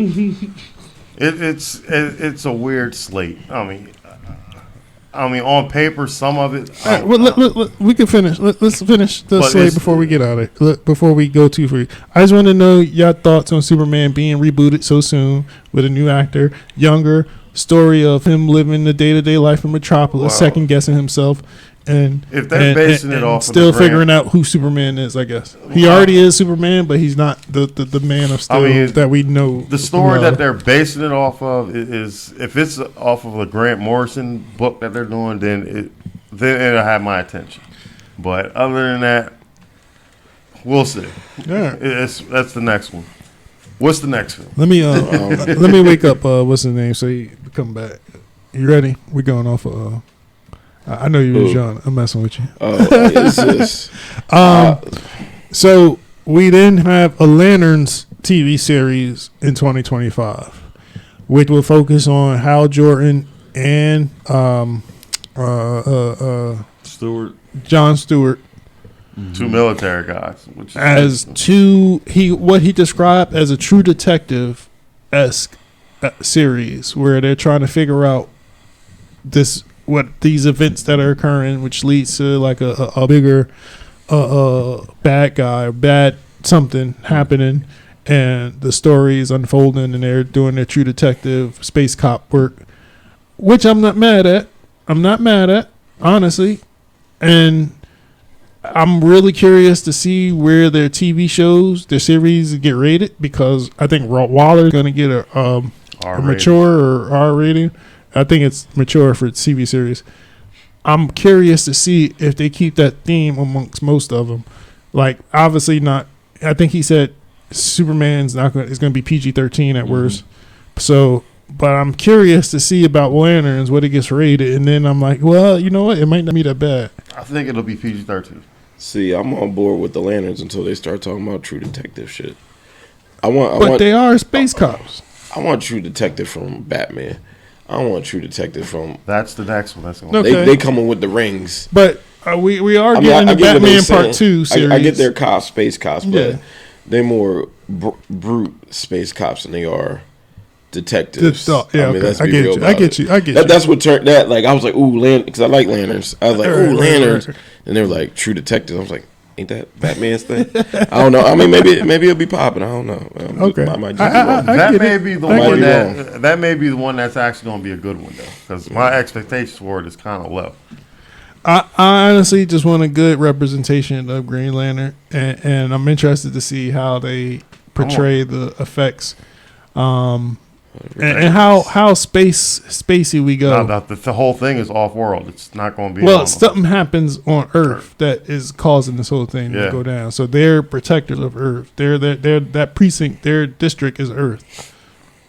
It's a weird slate. I mean, on paper, some of it. All right, well, we can finish. Let's finish the slate before we get out of it. Before we go too free, I just want to know your thoughts on Superman being rebooted so soon with a new actor, younger story of him living the day-to-day life in Metropolis, second guessing himself. And if they're basing it off, still figuring out who Superman is, I guess he already is Superman, but he's not the Man of Steel that we know. The story that they're basing it off of is if it's off of a Grant Morrison book that they're doing, then it'll have my attention. But other than that, we'll see. Yeah, that's the next one. What's the next one? Let me let me wake up. What's his name? So he come back. You ready? We're going off of. I know you was young. I'm messing with you. So we then have a Lanterns TV series in 2025, which will focus on Hal Jordan and John Stewart. Two military guys, which as what he described as a True Detective-esque series, where they're trying to figure out what these events that are occurring, which leads to like a bigger bad guy, bad something happening, and the story is unfolding, and they're doing their True Detective space cop work, which I'm not mad at. Honestly, and I'm really curious to see where their TV shows, their series get rated, because I think Waller's going to get a mature or R rating. I think it's mature for TV series. I'm curious to see if they keep that theme amongst most of them. Like, obviously not. I think he said Superman's not going. It's going to be PG-13 at worst. So, but I'm curious to see about Lanterns, what it gets rated, and then I'm like, well, you know what? It might not be that bad. I think it'll be PG-13. See, I'm on board with the Lanterns until they start talking about True Detective shit. They are space cops. I want True Detective from Batman. I don't want True Detective from. That's the next one. They coming with the rings. But we are getting the Batman Part 2 series. I get their cops, space cops, but they're more brute space cops than they are detectives. I get you. That's what turned that. Like, I was like, ooh, because I like Lanterns. I was like, ooh, Lanterns. And they were like, True Detectives. I was like, ain't that Batman's thing? I don't know. I mean, maybe it'll be popping. I don't know. Okay. That may be the one that's actually going to be a good one, though, because my expectations for it is kind of low. I honestly just want a good representation of Green Lantern, and I'm interested to see how they portray the effects, and how spacey we go. The whole thing is off world. It's not going to be. Well, something happens on Earth that is causing this whole thing to go down. So they're protectors of Earth. They're that precinct. Their district is Earth,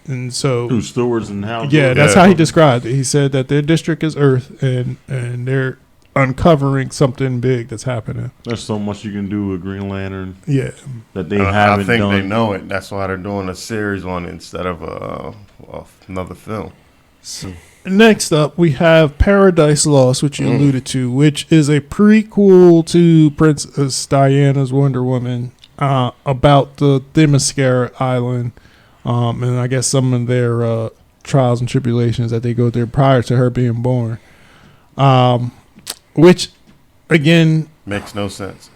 and so Who Stewards and how? Yeah, that's how he described it. He said that their district is Earth, and they're uncovering something big that's happening. There's so much you can do with Green Lantern. Yeah, that they haven't. I think done. they know it. That's why they're doing a series on it instead of another film. So, next up, we have Paradise Lost, which you alluded to, which is a prequel to Princess Diana's Wonder Woman, about the Themyscira Island, and I guess some of their trials and tribulations that they go through prior to her being born. Which, again, makes no sense.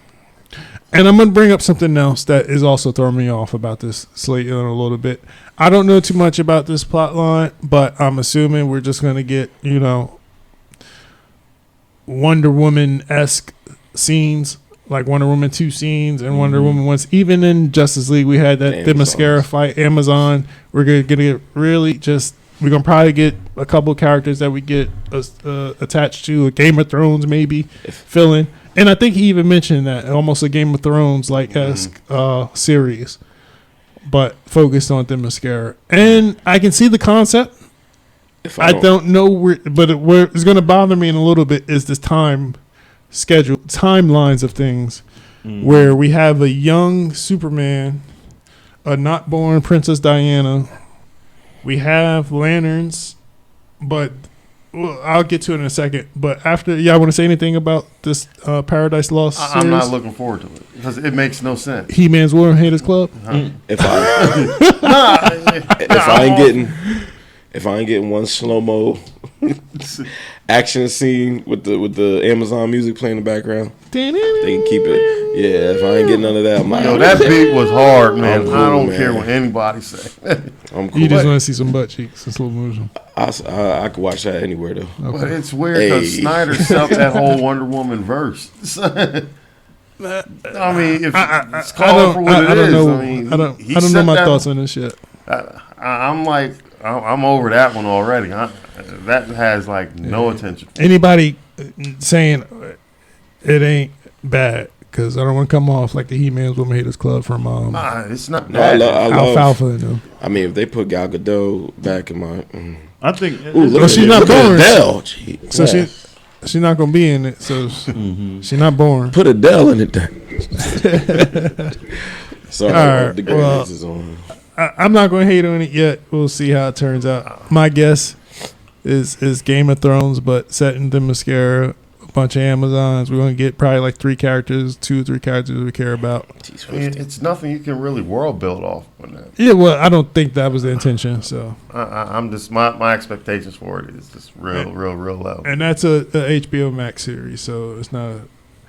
And I'm going to bring up something else that is also throwing me off about this slate in a little bit. I don't know too much about this plot line, but I'm assuming we're just going to get, Wonder Woman-esque scenes, like Wonder Woman 2 scenes and Wonder Woman 1. Even in Justice League, we had that Themyscira fight, Amazon. We're going to get really just... We're going to probably get a couple of characters that we get attached to a Game of Thrones, maybe, fill in. And I think he even mentioned that, almost a Game of Thrones-like series, but focused on Themyscira. And I can see the concept. I don't know where it's going to bother me in a little bit is this timelines of things, where we have a young Superman, a not born Princess Diana, We have lanterns, but I'll get to it in a second. But after, y'all want to say anything about this Paradise Lost series? I'm not looking forward to it because it makes no sense. He-Man's War and Haters Club? If I ain't getting one slow-mo action scene with the Amazon music playing in the background, they can keep it. Yeah, if I ain't getting none of that, I'm like, Yo, that beat was hard, man. Cool, I don't man. care what anybody say. I'm cool. You just want to see some butt cheeks in slow motion. I could watch that anywhere though. But it's weird because Snyder set that whole Wonder Woman verse. I mean, if it's called for what it is. I mean, I don't know my thoughts on this shit. I'm like, I'm over that one already. That has like no attention. Anybody saying it ain't bad, because I don't want to come off like the He-Man's Woman Haters Club from It's not No, I bad. love Alfalfa. You know. I mean, if they put Gal Gadot back in my, I think. Well, she's not born. Adele. Gee, So man. she's not gonna be in it. So she's not born. Put Adele in it then. Sorry, All right, the grades is on. I'm not gonna hate on it yet. We'll see how it turns out. My guess is Game of Thrones, but set in the mascara. A bunch of Amazons. We're gonna get probably like 3 characters, 2 or 3 characters we care about. I mean, it's nothing you can really world build off on that. Yeah, well, I don't think that was the intention. So, I'm just my expectations for it is just real low. and that's a HBO Max series, so it's not.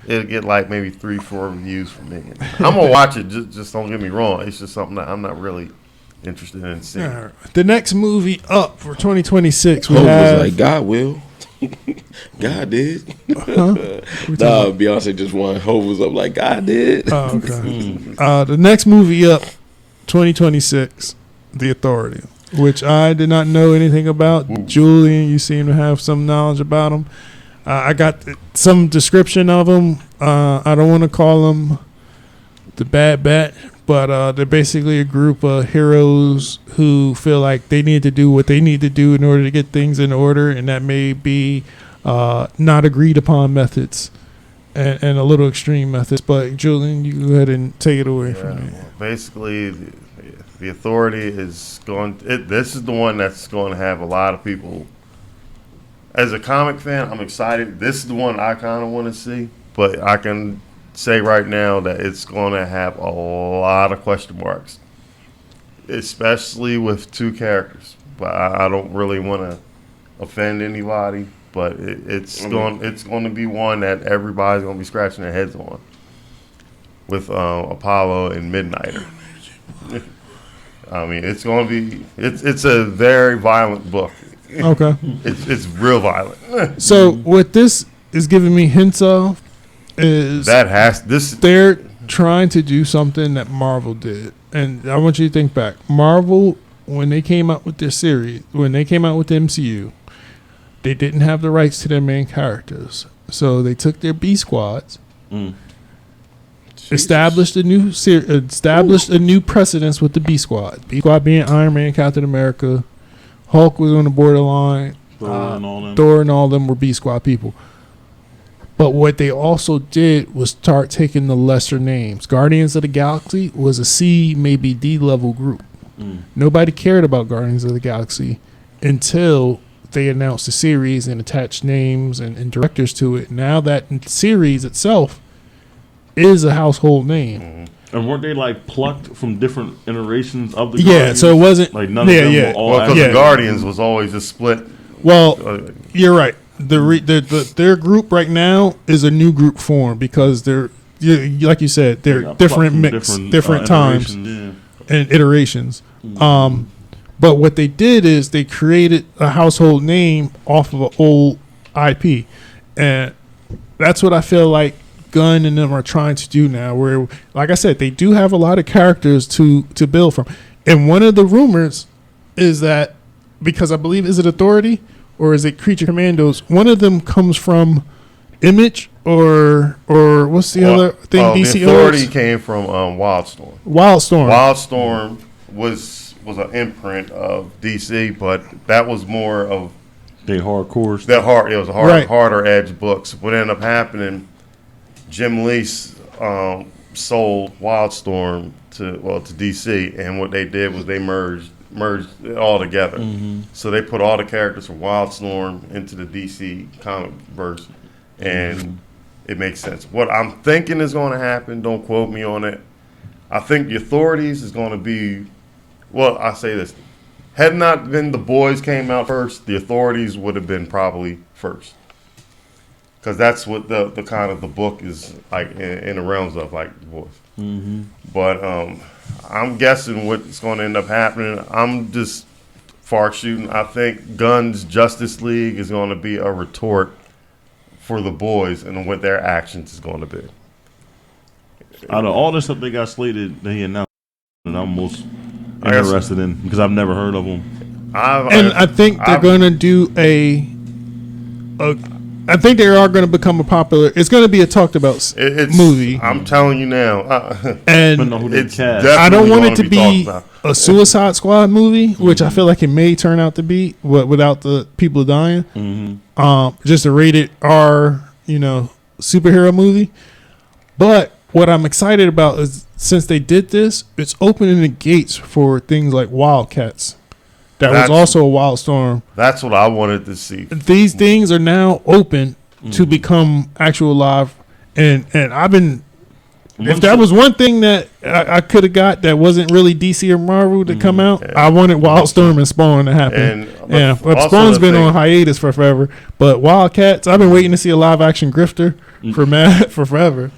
It'll get like maybe 3-4 reviews from me. I'm gonna watch it. Just don't get me wrong. It's just something that I'm not really interested in seeing. All right. The next movie up for 2026, we Hope have. was like, God will. God did. Huh? Nah, Beyonce just won. Hope was up like, God did. Oh, okay. The next movie up, 2026, The Authority, which I did not know anything about. Ooh. Julian, you seem to have some knowledge about him. I got some description of them. I don't want to call them the Bad Batch, but they're basically a group of heroes who feel like they need to do what they need to do in order to get things in order, and that may be not agreed upon methods and a little extreme methods. But Julian, you go ahead and take it away from me. Basically, the Authority is going. This is the one that's going to have a lot of people. As a comic fan, I'm excited. This is the one I kind of want to see, but I can say right now that it's going to have a lot of question marks, especially with 2 characters. But I don't really want to offend anybody, but it's going to be one that everybody's going to be scratching their heads on, with Apollo and Midnighter. I mean, it's going to be it's a very violent book. Okay. It's real violent. So what this is giving me hints of is they're trying to do something that Marvel did. And I want you to think back. Marvel, when they came out with their series, when they came out with the MCU, they didn't have the rights to their main characters. So they took their B squads, established a new precedence with the B squad. B squad being Iron Man, Captain America, Hulk was on the borderline. Thor and all them were B squad people. But what they also did was start taking the lesser names. Guardians of the Galaxy was a C, maybe D level group. Nobody cared about Guardians of the Galaxy until they announced the series and attached names and directors to it. Now that series itself is a household name. And weren't they like plucked from different iterations of the Yeah, Guardians? so it wasn't like none of them were all Well, because Yeah. the Guardians was always just split. Well, you're right. Their group right now is a new group form because they're like you said, they're plucked different from mix, different times iterations, and iterations. But what they did is they created a household name off of an old IP, and that's what I feel like Gunn and them are trying to do now. Where, like I said, they do have a lot of characters to build from, and one of the rumors is that because I believe is it Authority or is it Creature Commandos? One of them comes from Image or what's the other thing? DC The Authority came from Wildstorm. Wildstorm. Wildstorm was an imprint of DC, but that was more of They hardcore. the hard. It was Right. harder edge books. What ended up happening, Jim Lee sold Wildstorm to DC, and what they did was they merged merged it all together. So they put all the characters from Wildstorm into the DC comic verse, and it makes sense. What I'm thinking is going to happen, don't quote me on it, I think the Authorities is going to be, well, I say this, had not been the Boys came out first, the Authorities would have been probably first. Because that's what the kind of the book is like in the realms of, like the Boys. But I'm guessing what's going to end up happening, I'm just far shooting. I think Gunn's Justice League is going to be a retort for the Boys and what their actions is going to be. Out of all the stuff they got slated, they announced, and I'm most interested in because I've never heard of them. I think they're going to do I think they are going to become a popular. It's going to be a talked about movie. I'm telling you now, and I don't want it to be a Suicide Squad movie, which I feel like it may turn out to be, without the people dying. Just a rated R, superhero movie. But what I'm excited about is since they did this, it's opening the gates for things like Wildcats. That's was also a Wildstorm. That's what I wanted to see. These things are now open to become actual live, and I've been. If that was one thing that I could have got that wasn't really DC or Marvel to come out, I wanted Wildstorm and Spawn to happen. But Spawn's been on hiatus for forever. But Wildcats, I've been waiting to see a live action Grifter for forever.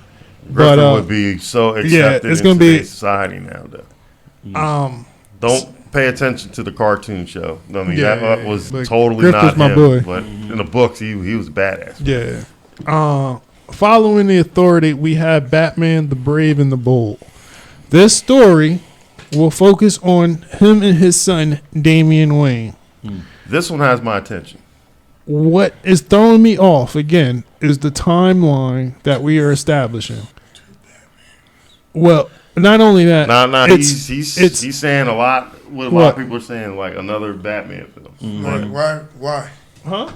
Grifter would be so accepted it's in today's society now, though. Don't pay attention to the cartoon show. I mean, that was totally Grifter's not him. Boy. But in the books, he was badass. Yeah. Following the Authority, we have Batman, the Brave and the Bold. This story will focus on him and his son, Damian Wayne. This one has my attention. What is throwing me off, again, is the timeline that we are establishing. Well, not only that. He's saying a lot. What a lot of people are saying, like another Batman film. Like, why? Huh?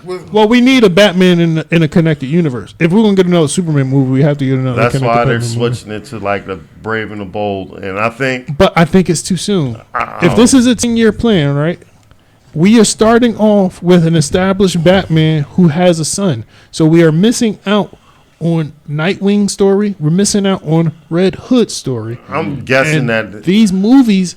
Well, we need a Batman in a connected universe. If we're gonna get another Superman movie, we have to get another. That's why they're switching it to like the Brave and the Bold, and I think it's too soon. If this is a 10-year plan, right? We are starting off with an established Batman who has a son, so we are missing out on Nightwing story. We're missing out on Red Hood story. I'm guessing that these movies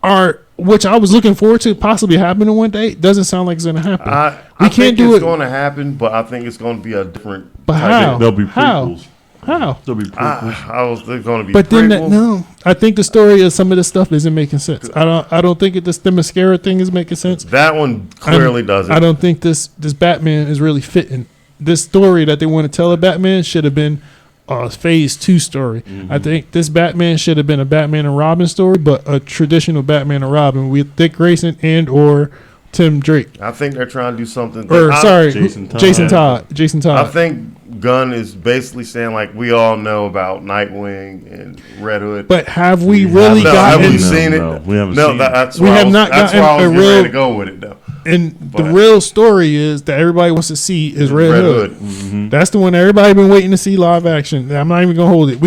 are, which I was looking forward to possibly happening one day. Doesn't sound like it's going to happen. I think it's going to happen, but I think it's going to be a different. But how? There'll be prequels. How? There'll be prequels. I was going to be. But prequels. Then I think the story of some of this stuff isn't making sense. I don't think the mascara thing is making sense. That one clearly doesn't. I don't think this Batman is really fitting. This story that they want to tell of Batman should have been a Phase 2 story. I think this Batman should have been a Batman and Robin story, but a traditional Batman and Robin with Dick Grayson and or Tim Drake. I think they're trying to do something. Jason Todd. I think Gunn is basically saying, like, we all know about Nightwing and Red Hood. But have we really gotten? Have we seen it? We haven't seen it. That's why I was ready to go with it, though. And the real story is that everybody wants to see is Red Hood. That's the one everybody been waiting to see live action. I'm not even gonna hold it.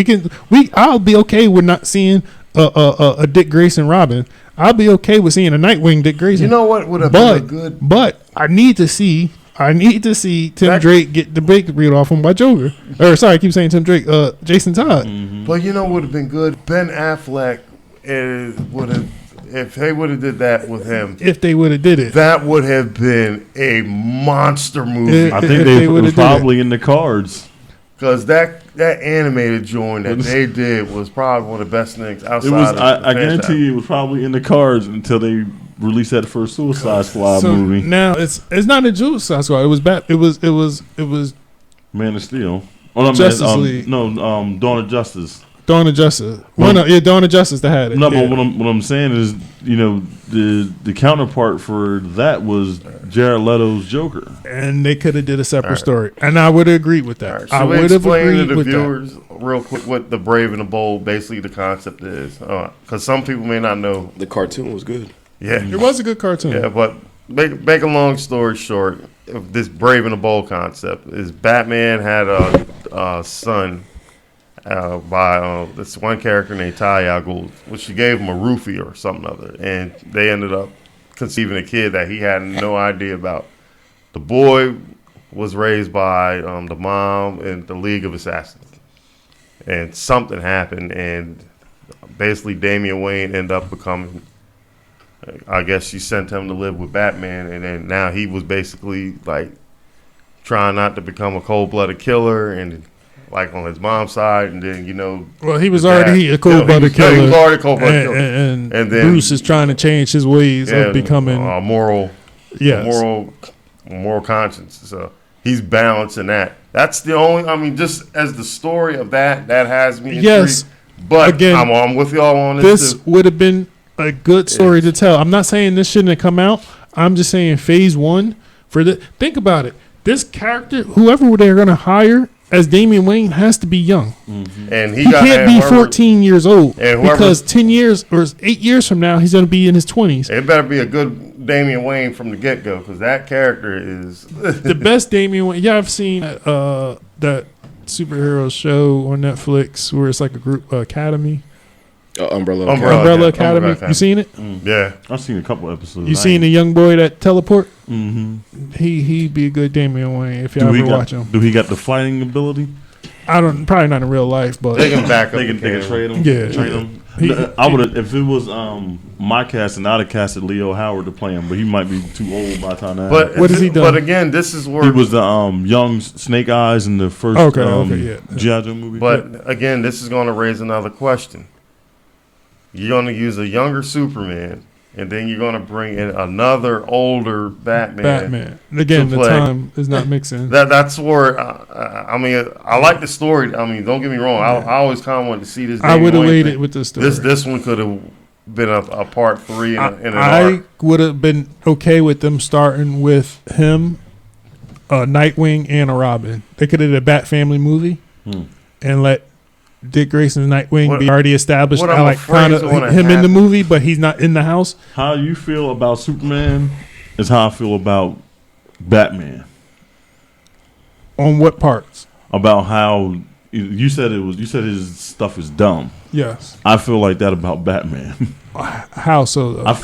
I'll be okay with not seeing a Dick Grayson Robin. I'll be okay with seeing a Nightwing Dick Grayson. You know what would have been good? But I need to see Tim Drake get the big read off him by Joker. Or sorry, I keep saying Tim Drake. Jason Todd. But you know what would have been good? Ben Affleck would have. If they would have did that with him, that would have been a monster movie. I think it was probably in the cards. Because that animated joint that they did was probably one of the best things outside. I guarantee you it was probably in the cards until they released that first Suicide Squad movie. Now it's not a Suicide Squad. It was Man of Steel. Oh, no, Justice League. Dawn of Justice. Dawn of Justice. Dawn of Justice that had it. No, but what I'm saying is, the counterpart for that was Jared Leto's Joker, and they could have did a separate story, and I would have agreed with that. I would have agreed to the viewers real quick what the Brave and the Bold, basically the concept is, because some people may not know. The cartoon was good. Yeah, it was a good cartoon. Yeah, but make a long story short, this Brave and the Bold concept is Batman had a son by this one character named Talia al Ghul, which she gave him a roofie or something other, and they ended up conceiving a kid that he had no idea about. The boy was raised by the mom in the League of Assassins, and something happened, and basically Damian Wayne ended up becoming. I guess she sent him to live with Batman, and then now he was basically like trying not to become a cold-blooded killer, and like on his mom's side, and then well, he was already a cold-blooded killer. He was already a cold-blooded killer, and then Bruce is trying to change his ways of becoming a moral conscience. So he's balancing that. That's the only. I mean, just as the story of that has me intrigued. Yes, but again, I'm with y'all on this. This would have been a good story to tell. I'm not saying this shouldn't have come out. I'm just saying phase one for the. Think about it. This character, whoever they're going to hire as Damian Wayne, has to be young. Mm-hmm. And he can't be 14 years old because 10 years or 8 years from now, he's going to be in his 20s. It better be a good Damian Wayne from the get-go because that character is... the best Damian Wayne. Yeah, I've seen that superhero show on Netflix where it's like a group Academy. Umbrella Academy. You seen it? Yeah, I've seen a couple episodes. You seen the young boy that teleport? Mm-hmm. He'd be a good Damian Woying if y'all ever watch him. Do he got the fighting ability? Probably not in real life, but they can back up. They can trade him. Yeah, train him. I would have if it was my casting. I'd have casted Leo Howard to play him, but he might be too old by the time that. But what has he done? But again, this is where he was the young Snake Eyes in the first G.I. Joe movie. But again, this is going to raise another question. You're going to use a younger Superman, and then you're going to bring in another older Batman. Again, the time is not mixing. That's where, I mean, I like the story. I mean, don't get me wrong. I always kind of wanted to see this. I would have waited with this story. This one could have been a part 3 in an I arc. would have been okay with them starting with him, Nightwing, and a Robin. They could have did a Bat Family movie and let Dick Grayson's Nightwing be already established. I like kind of him in the movie, but he's not in the house. How you feel about Superman is how I feel about Batman. On what parts? About how you said his stuff is dumb. Yes. I feel like that about Batman. How so, though? I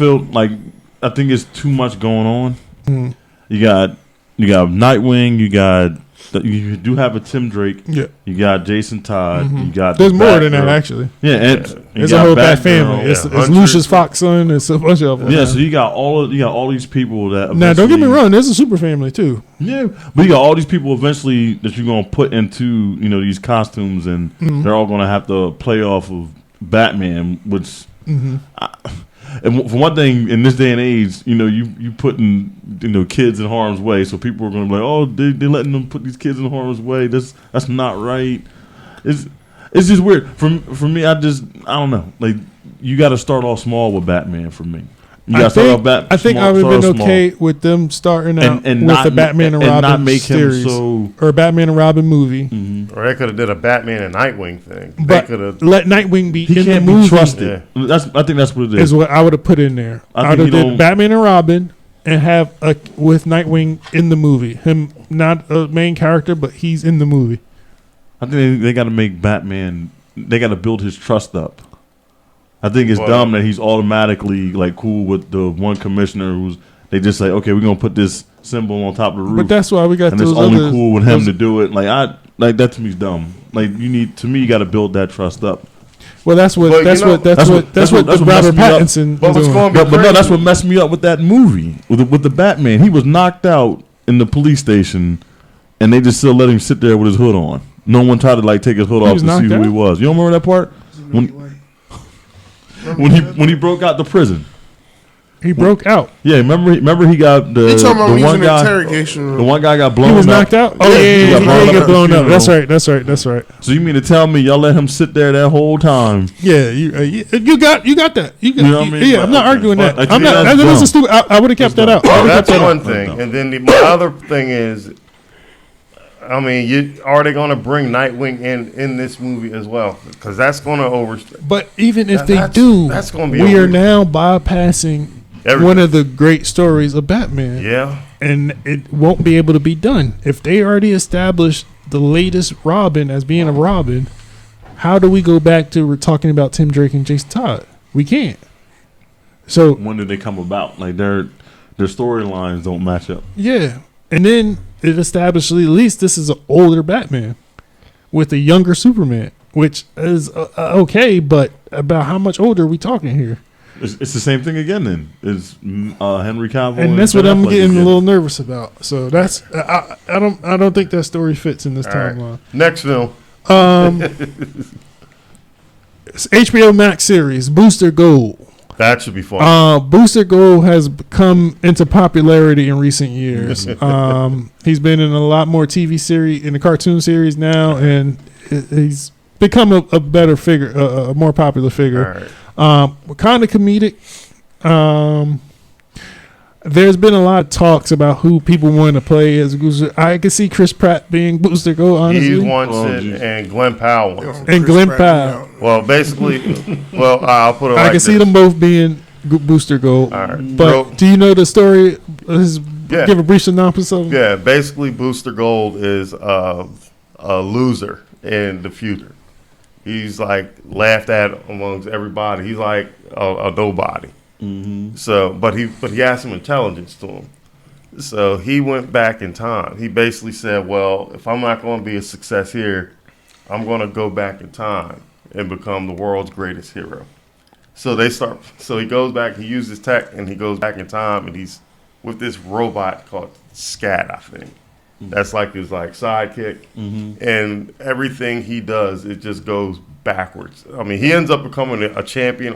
think it's too much going on. Mm. You got Nightwing, you do have a Tim Drake. Yeah. You got Jason Todd. Mm-hmm. You got there's more than that actually. Yeah, and it's a whole Bat family. It's Lucius Fox's son. It's a bunch of them. Yeah, so you got all these people that. Now, don't get me wrong. There's a super family too. Yeah, but you got all these people eventually that you're gonna put into these costumes, and they're all gonna have to play off of Batman, which. And for one thing, in this day and age, you putting kids in harm's way, so people are going to be like, oh, they're letting them put these kids in harm's way. That's not right. It's just weird. For me, I don't know. Like, you got to start off small with Batman for me. I think I would have been okay with them starting out with the Batman and Robin series or a Batman and Robin movie. Mm-hmm. Or they could have did a Batman and Nightwing thing. But let Nightwing be in the movie. Trusted. Yeah. I think that's what it is. Is what I would have put in there. I would have did Batman and Robin and have with Nightwing in the movie. Him not a main character, but he's in the movie. I think they got to make Batman. They got to build his trust up. I think it's dumb that he's automatically cool with the one commissioner who's they just say, okay, we're gonna put this symbol on top of the roof. But that's why we got and those it's only cool with him to do it. That to me is dumb. You got to build that trust up. Well, that's what Robert Pattinson. But no, that's what messed me up with that movie with the Batman. He was knocked out in the police station, and they just still let him sit there with his hood on. No one tried to take his hood off to see who he was. You don't remember that part? When he broke out the prison, he broke out. Yeah, remember he got the one guy. Interrogation. The one guy got blown. He was up. knocked out. Oh yeah, he got blown up. That's right. So you mean to tell me y'all let him sit there that whole time? Yeah, you got that. You know what I mean? Yeah, I'm not arguing that. I'm not. That's stupid. I would have kept that out. That's one thing, and then my other thing is. I mean, are they going to bring Nightwing in this movie as well? Because that's going to overstay. But even if they do, that's going to be. We are now bypassing one of the great stories of Batman. Yeah, and it won't be able to be done if they already established the latest Robin as being a Robin. How do we go back to we're talking about Tim Drake and Jason Todd? We can't. So when did they come about? Like their storylines don't match up. Yeah, and then it established at least this is an older Batman with a younger Superman, which is okay, but about how much older are we talking here? It's the same thing again. Then it's Henry Cavill, and that's what I'm getting a little nervous about. So that's I don't think that story fits in this timeline. Right. Next film, it's HBO Max series Booster Gold. that should be fun. Booster Gold has come into popularity in recent years. He's been in a lot more TV series, in the cartoon series now, and he's become a better figure, a more popular figure. All Kind of comedic. There's been a lot of talks about who people want to play as Booster. I can see Chris Pratt being Booster Gold, honestly. He wants it, and Glenn Powell wants it. And Glenn Powell. Well, basically, I'll put it I like can see them both being Booster Gold. All right. But do you know the story? Give a brief synopsis of it. Yeah, basically, Booster Gold is a loser in the future. He's like laughed at amongst everybody. He's like a nobody. Mm-hmm. So, but he has some intelligence to him. So he went back in time. He basically said, "Well, if I'm not going to be a success here, I'm going to go back in time and become the world's greatest hero." So So he goes back. He uses tech, and he goes back in time, and he's with this robot called Scat, I think. That's like his sidekick, and everything he does, it just goes backwards. I mean, he ends up becoming a champion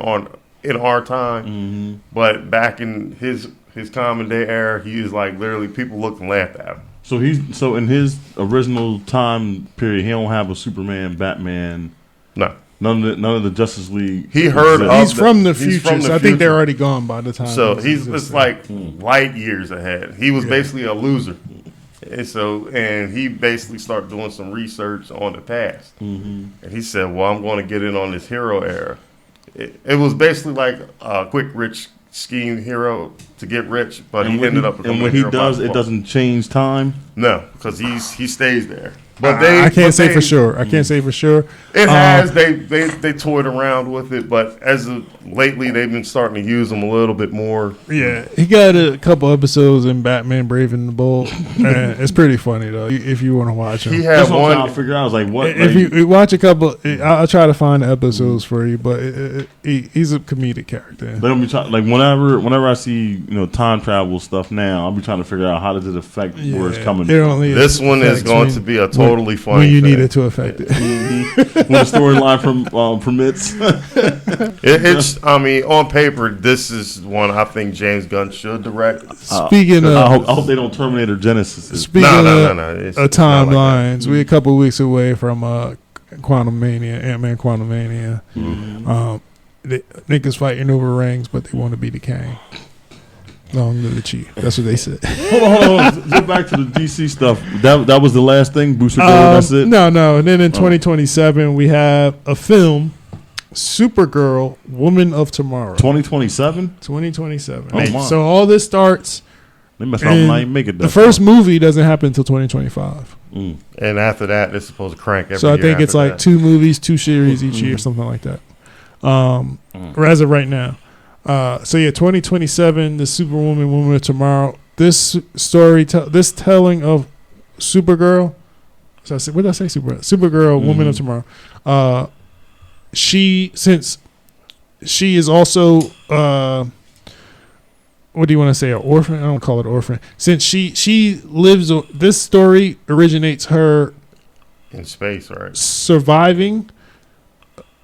in our time, but back in his common day era, he is like literally people looked and laughed at him. So in his original time period, he don't have a Superman, Batman. No. None of the Justice League. He heard of He's from the future, so I think future. they're already gone by the time. So it's like light years ahead. He was basically a loser. And he basically started doing some research on the past. And he said, "Well, I'm going to get in on this hero era." It was basically like a quick rich scheme hero to get rich, but he ended up becoming and when a hero. he does, it doesn't change time. No, because he stays there. But I can't say for sure. I can't say for sure. It has. They toyed around with it, but as of lately, they've been starting to use them a little bit more. Yeah, he got a couple episodes in Batman Brave and the Bold. And it's pretty funny though, if you want to watch him. He had That's what one. I'm trying to figure out. I was like, what? If you watch a couple, I'll try to find the episodes for you. But he's a comedic character. They don't be trying, like whenever I see time travel stuff now, I'll be trying to figure out how does it affect where it's coming. This one is going to be a totally funny when you thing. need it to affect it. When the storyline permits. It's. I mean, on paper, this is one I think James Gunn should direct. Speaking of, I hope they don't Terminator Genesis. Speaking No. of timelines, we're a couple weeks away from Quantum Mania, Ant-Man Quantum Mania. Niggas fighting over rings, but they want to be the king. Long live the chief. That's what they said. Hold on. Get back to the DC stuff. That was the last thing. Booster Gold. That's it. No. And then in 2027, we have a film, Supergirl, Woman of Tomorrow. 2027. 2027. Oh, my. So all this starts. They must not make it. The first movie doesn't happen until 2025. And after that, they're supposed to crank every So I year think it's after like that. 2 movies, 2 series each year, something like that. Or as of right now. So yeah, 2027, the Superwoman, Woman of Tomorrow. This story, this telling of Supergirl. So what did I say? Supergirl, Woman of Tomorrow. Since she is also, what do you want to say? An orphan? I don't call it orphan. Since she lives, this story originates her in space, right? Surviving,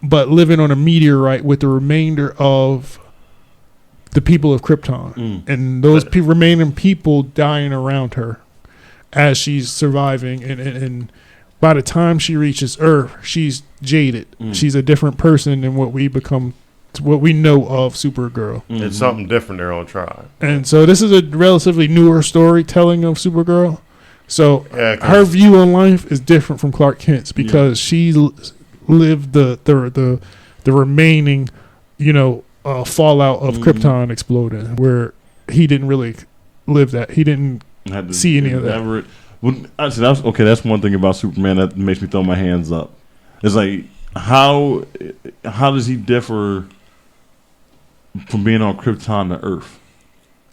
but living on a meteorite with the remainder of the people of Krypton, and those remaining people dying around her as she's surviving. And by the time she reaches Earth, she's jaded. She's a different person than what we know of Supergirl. It's something different they're on trial. And so this is a relatively newer storytelling of Supergirl. So her view on life is different from Clark Kent's because she lived the remaining, fallout of Krypton exploding, where he didn't really live that. He didn't see any of that. Well, actually, that's one thing about Superman that makes me throw my hands up. It's like how does he differ from being on Krypton to Earth?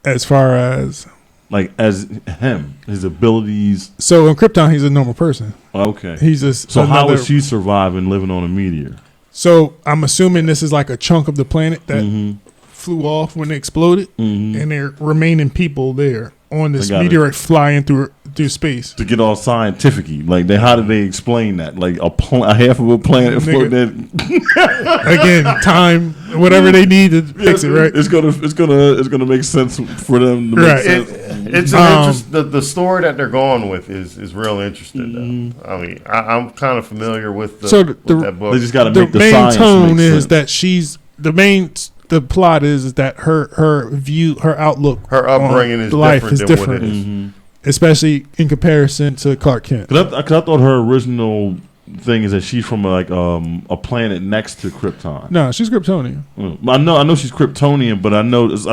As far as like as him, his abilities. So in Krypton, he's a normal person. Okay, he's just so how is she surviving living on a meteor? So I'm assuming this is like a chunk of the planet that flew off when it exploded, and there remaining people there on this meteorite flying through space. To get all scientific-y, like how did they explain that? Like a half of a planet floating. Again, time, whatever they need to fix it, right? It's gonna make sense for them. To make sense. It's an the story that they're going with is real interesting. Though. I mean, I'm kind of familiar with that book. They just got to make the main science tone make is sense. that she's the main. The plot is that her view, her outlook, her upbringing is life different is than different, what it is. Especially in comparison to Clark Kent. Cause I thought her original thing is that she's from a planet next to Krypton. No, she's Kryptonian. I know she's Kryptonian, but I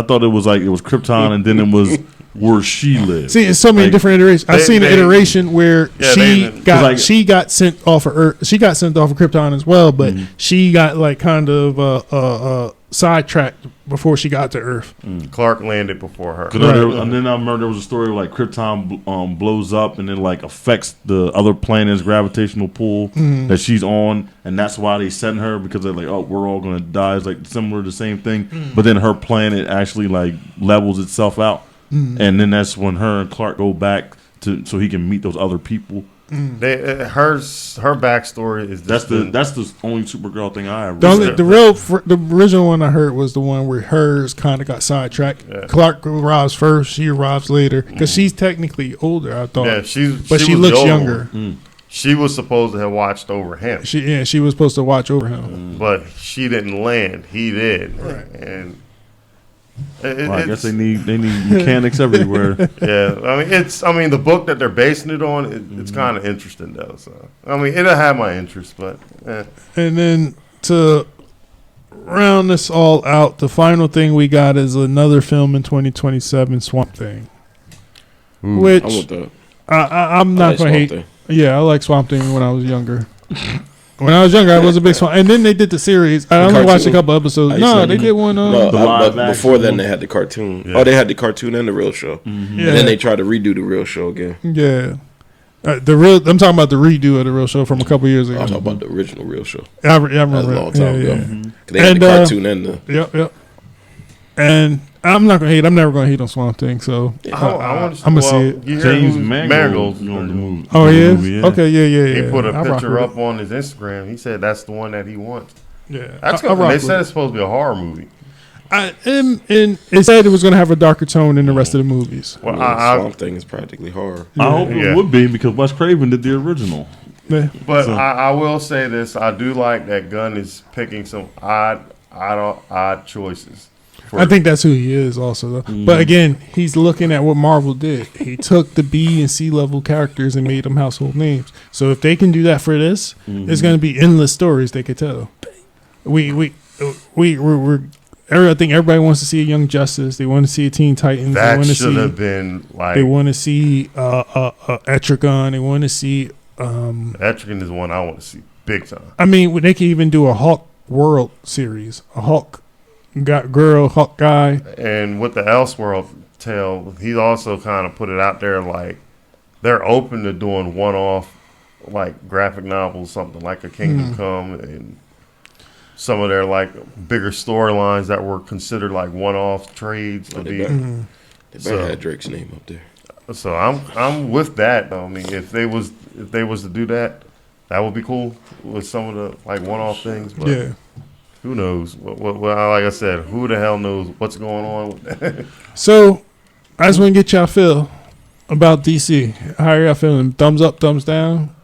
thought it was Krypton, and then it was where she lived. See, it's so many different iterations. I've seen an iteration where she got sent off of Earth. She got sent off of Krypton as well, but she got like kind of sidetracked before she got to Earth. Clark landed before her. And then I remember there was a story where Krypton blows up and then affects the other planet's gravitational pull that she's on, and that's why they sent her, because they're like, oh, we're all gonna die. It's similar to the same thing, but then her planet actually levels itself out, and then that's when her and Clark go back so he can meet those other people. Her backstory is that's the only Supergirl thing I ever. The original one I heard was the one where hers kind of got sidetracked. Yeah. Clark arrives first, she arrives later because she's technically older. I thought, yeah, she looks younger. She was supposed to have watched over him. She was supposed to watch over him, but she didn't land. He did, right. And I guess they need mechanics everywhere. Yeah, I mean, the book that they're basing it on, it's kind of interesting though. So I mean, it'll have my interest, but. And then to round this all out, the final thing we got is another film in 2027, Swamp Thing, which I'm not gonna hate. Thing. Yeah, I like Swamp Thing when I was younger. When I was younger, I was a big fan. And then they did the series. I only watched a couple episodes. No, they did one. Before then, they had the cartoon. Yeah. Oh, they had the cartoon and the real show. Yeah. And then they tried to redo the real show again. Yeah. I'm talking about the redo of the real show from a couple years ago. I'm talking about the original real show. I remember. That was a long time ago. They had the cartoon and the... Yep. And I'm not going to hate. I'm never going to hate on Swamp Thing, so I'm going to see it. James Mangold's on the movie. Oh, he is? Yeah. Okay, yeah. He put a picture up on his Instagram. He said that's the one that he wants. Yeah. They said it's supposed to be a horror movie. And it said it was going to have a darker tone than the rest of the movies. Well, Swamp Thing is practically horror. I hope it would be, because Wes Craven did the original. Yeah. But I will say this. I do like that Gunn is picking some odd choices. I think that's who he is also, though. But again, he's looking at what Marvel did. He took the B and C level characters and made them household names. So if they can do that for this, there's going to be endless stories they could tell. I think everybody wants to see a Young Justice. They want to see a Teen Titans. That should have been like. They want to see Etrigan. They want to see. Etrigan is one I want to see big time. I mean, they could even do a Hulk World series, a Hulk. Got girl, Hawk guy. And with the Elseworld tale, he also kind of put it out there like they're open to doing one-off like graphic novels, something like a Kingdom Come, and some of their like bigger storylines that were considered like one-off trades to be. They better have Drake's name up there. So I'm with that though. I mean, if they was to do that, that would be cool with some of the like one-off things. But yeah. Who knows? Well, like I said, who the hell knows what's going on with that? So, I just want to get y'all feel about DC. How are y'all feeling? Thumbs up, thumbs down?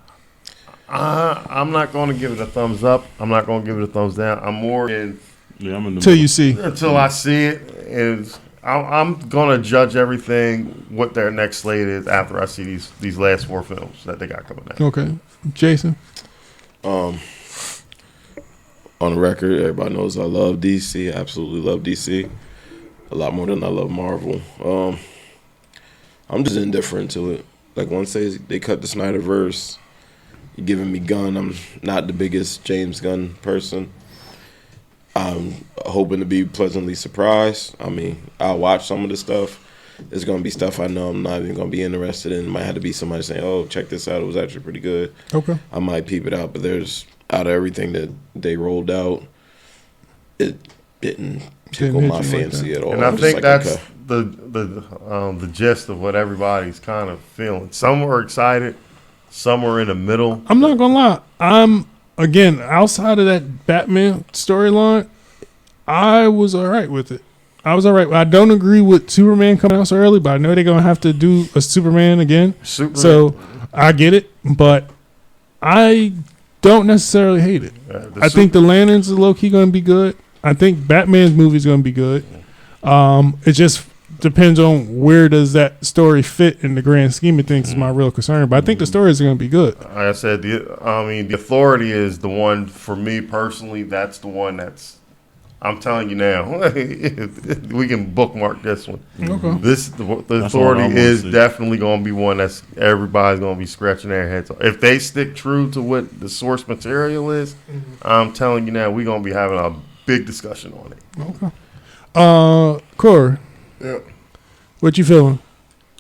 I'm not going to give it a thumbs up. I'm not going to give it a thumbs down. I'm more in... Yeah, I'm in the Until you see. Until I see it. And I'm going to judge everything what their next slate is after I see these last 4 films that they got coming out. Okay. Jason? On the record, everybody knows I love DC. I absolutely love DC. A lot more than I love Marvel. I'm just indifferent to it. Like once they cut the Snyderverse, You're giving me Gunn. I'm not the biggest James Gunn person. I'm hoping to be pleasantly surprised. I mean, I'll watch some of the stuff. There's going to be stuff I know I'm not even going to be interested in. It might have to be somebody saying, oh, check this out. It was actually pretty good. Okay. I might peep it out, but out of everything that they rolled out, it didn't tickle my fancy at all. And I think that's the gist of what everybody's kind of feeling. Some were excited. Some were in the middle. I'm not going to lie. Again, outside of that Batman storyline, I was all right with it. I was all right. I don't agree with Superman coming out so early, but I know they're going to have to do a Superman again. So I get it, but I don't necessarily hate it. I think the Lanterns are low-key going to be good. I think Batman's movie is going to be good. It just depends on where does that story fit in the grand scheme of things is my real concern. But I think the stories are going to be good. Like I said, the Authority is the one, for me personally, that's the one that's, I'm telling you now, we can bookmark this one. Okay. The Authority is definitely going to be one that's everybody's going to be scratching their heads off. If they stick true to what the source material is, I'm telling you now, we're going to be having a big discussion on it. Okay. Corey. Yeah. What you feeling?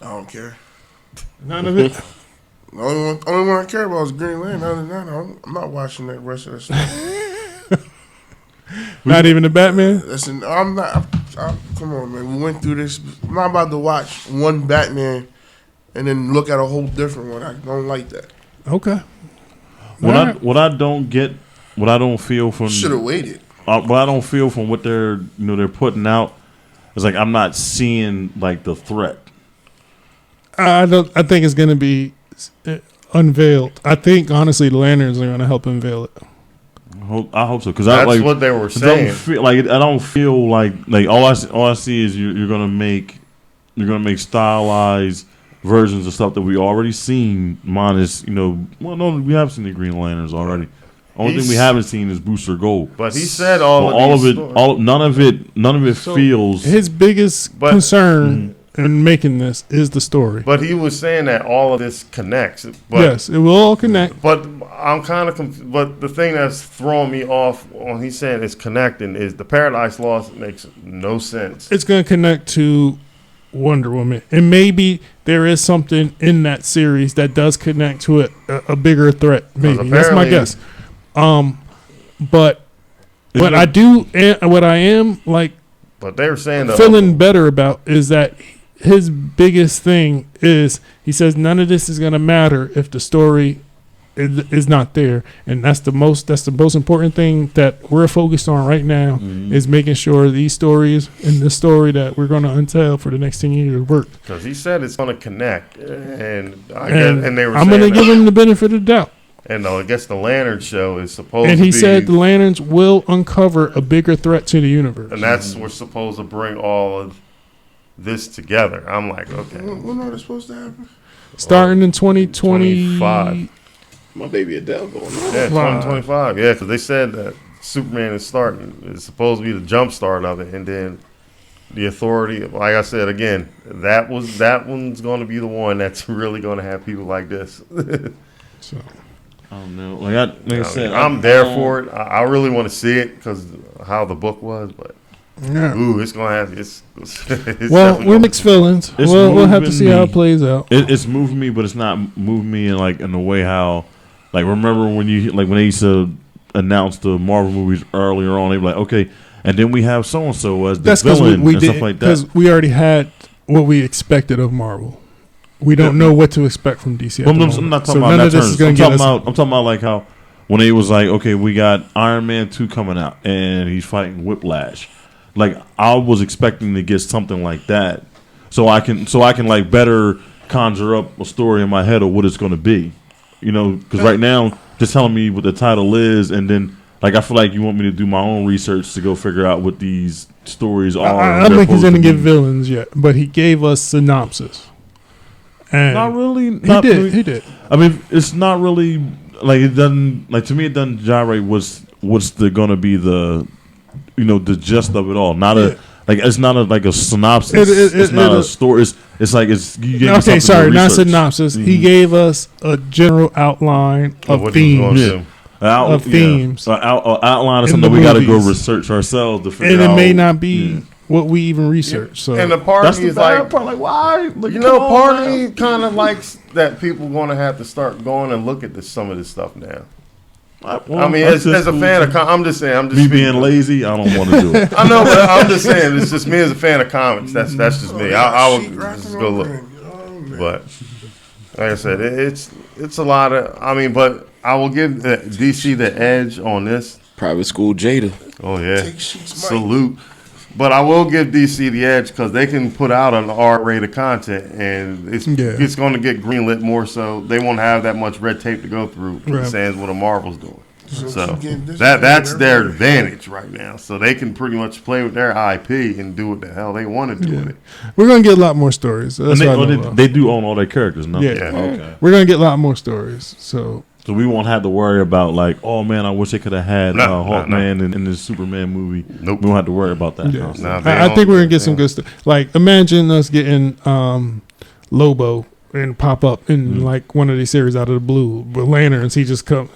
I don't care. None of it? The only one I care about is Green Lantern. Other than that, I'm not watching that rest of that stuff. Not even the Batman? Listen, I'm not. Come on, man. We went through this. I'm not about to watch one Batman and then look at a whole different one. I don't like that. Okay. What I don't get, what I don't feel from should have waited. What I don't feel from what they're putting out is like I'm not seeing like the threat. I think it's going to be unveiled. I think honestly the Lanterns are going to help unveil it. I hope so because that's what they were saying. I don't feel like all I see is you're gonna make stylized versions of stuff that we already seen. Minus we have seen the Green Lanterns already. Only thing we haven't seen is Booster Gold. But he said none of it feels. His biggest concern in making this is the story. But he was saying that all of this connects. Yes, it will all connect. But I'm kind of but the thing that's throwing me off when he's saying it's connecting is the Paradise Lost makes no sense. It's going to connect to Wonder Woman. And maybe there is something in that series that does connect to a bigger threat. Maybe. That's my guess. But what I am like but they were saying feeling better about is that his biggest thing is he says none of this is going to matter if the story is not there, and that's the most important thing that we're focused on right now is making sure these stories and the story that we're going to unveil for the next 10 years work. Because he said it's going to connect, and they were. I'm going to give him the benefit of the doubt. And I guess the Lantern show is supposed to be. And he said the Lanterns will uncover a bigger threat to the universe. And that's what's supposed to bring all of this together. I'm like, okay. When are they supposed to happen? Starting in 2025. My baby Adele going on. Yeah, 2025. Yeah, because they said that Superman is supposed to be the jump start of it. And then the Authority, like I said, again, that one's going to be the one that's really going to have people like this. So. I don't know. Like I said, I'm there for it. I really want to see it because how the book was, but it's gonna have it's well, we're mixed feelings. We'll have to see how it plays out. It's moving me, but it's not moving me in the way how remember when they used to announce the Marvel movies earlier on, they were like, okay, and then we have so and so as the villain and stuff like that. Because we already had what we expected of Marvel. We don't know what to expect from DC. I'm not talking about that terms. I'm talking about like how when they was like, okay, we got Iron Man 2 coming out and he's fighting Whiplash. Like I was expecting to get something like that, so I can like better conjure up a story in my head of what it's going to be, because right now just telling me what the title is, and then like I feel like you want me to do my own research to go figure out what these stories are. I don't think he's going to give villains yet, but he gave us synopsis. And not really. He did. I mean, it's not really like it doesn't like to me. It doesn't gyrate. What's going to be the the gist of it all? Not it's not like a synopsis. It's not a story. It's like it's. You gave me Okay, something to sorry, not research. synopsis. Mhm. He gave us a general outline of what he was themes. going to Of themes. Outline is In something the we got to go movies. research ourselves to figure And out. it may not be what we even research. So And the part That's of me the is bad like, part. Like, why? Like, you know, come on, part of man. me kind of likes that people going to have to start going and look at some of this stuff now. Well, I mean, that's as a cool fan too. of, I'm just saying, I'm just me speaking. being lazy, I don't want to do it. I know, but I'm just saying, it's just me as a fan of comics. That's just me. I will just go look. But like I said, it's a lot of. I mean, but I will give DC the edge on this. Private school Jada. Oh yeah, Take sheets, Mike. salute. But I will give DC the edge because they can put out an R-rated content, and it's going to get greenlit more. So they won't have that much red tape to go through. Right. Sans what a Marvel's doing. So keep getting this that's and their everything. advantage right now. So they can pretty much play with their IP and do what the hell they want to do with it. we're gonna get a lot more stories. That's And what I know. they do own all their characters, no? Yeah. Okay. We're gonna get a lot more stories. So So we won't have to worry about like, oh man, I wish they could have had No, Hawkman in this Superman movie. Nope. We won't have to worry about that. yeah. now. Nah, they I own think we're gonna it, get some yeah. good stuff. Like imagine us getting Lobo and pop up in like one of these series out of the blue with lanterns. He just run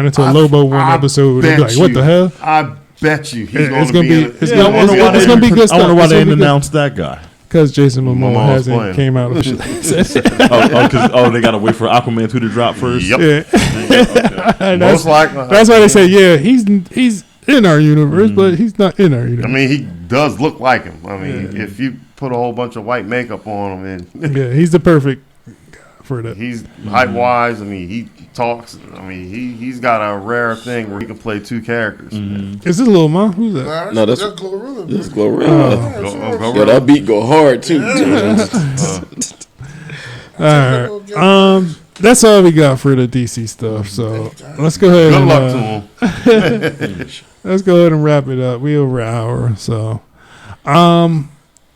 into a Lobo one episode and be like, "What the hell?" I bet you he's It's going to be. it's Yeah, I wonder why it's they gonna be didn't- good I wonder stuff. why It's they gonna didn't be good announce that guy. because Jason Momoa Momoa's hasn't playing. came out of shit. They got to wait for Aquaman 2 to drop first. Yep. Yeah. Most likely. That's why they say, yeah, he's in our universe, but he's not in our I universe. mean, he does look like him. I mean, if you put a whole bunch of white makeup on him, and Yeah, he's the perfect guy for that. he's height wise. I mean, he talks. I mean, he's got a rare thing where he can play two characters. Is this Little Mom? Who's that? Nah, No, that's- that's Glorilla. This is bro. Glorilla. Go Yo, that beat go hard too. All right. That's all we got for the DC stuff. So let's go ahead. Good and, luck to him. Let's go ahead and wrap it up. We over an hour. So,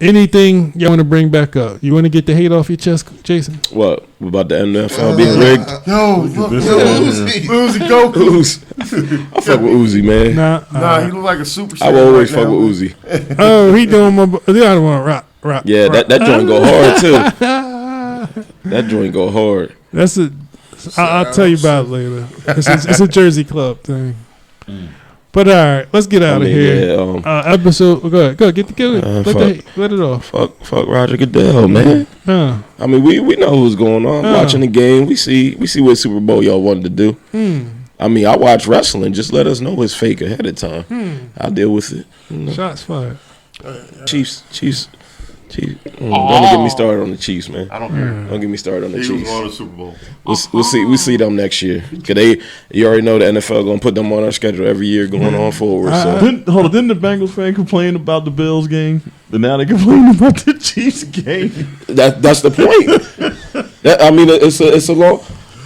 anything you want to bring back up? You want to get the hate off your chest, Jason? What about the NFL being rigged? Yo, look, Uzi. Goku. Uzi. I fuck with Uzi, man. Nah, he look like a super. I will always right fuck now. with Uzi. Oh, he doing the other one. Rock. Yeah, that joint go hard too. That joint go hard. That's it. I'll tell you about it later. It's a Jersey Club thing. But all right, let's get out of here. Yeah, Episode. Go ahead. Get let it off. fuck Roger Goodell, man. I mean, we know what's going on. Watching the game, we see what Super Bowl y'all wanted to do. I mean, I watch wrestling. Just let us know it's fake ahead of time. I'll deal with it. You know. Shots fired. Chiefs. Don't get me started on the Chiefs, man. I don't care. Don't get me started on the He was Chiefs. going to the Super Bowl. We'll see them next year. Cause you already know the NFL gonna put them on our schedule every year going on forward. So Didn't the Bengals fan complain about the Bills game? But now they complain about the Chiefs game. that's the point. I mean, it's a long.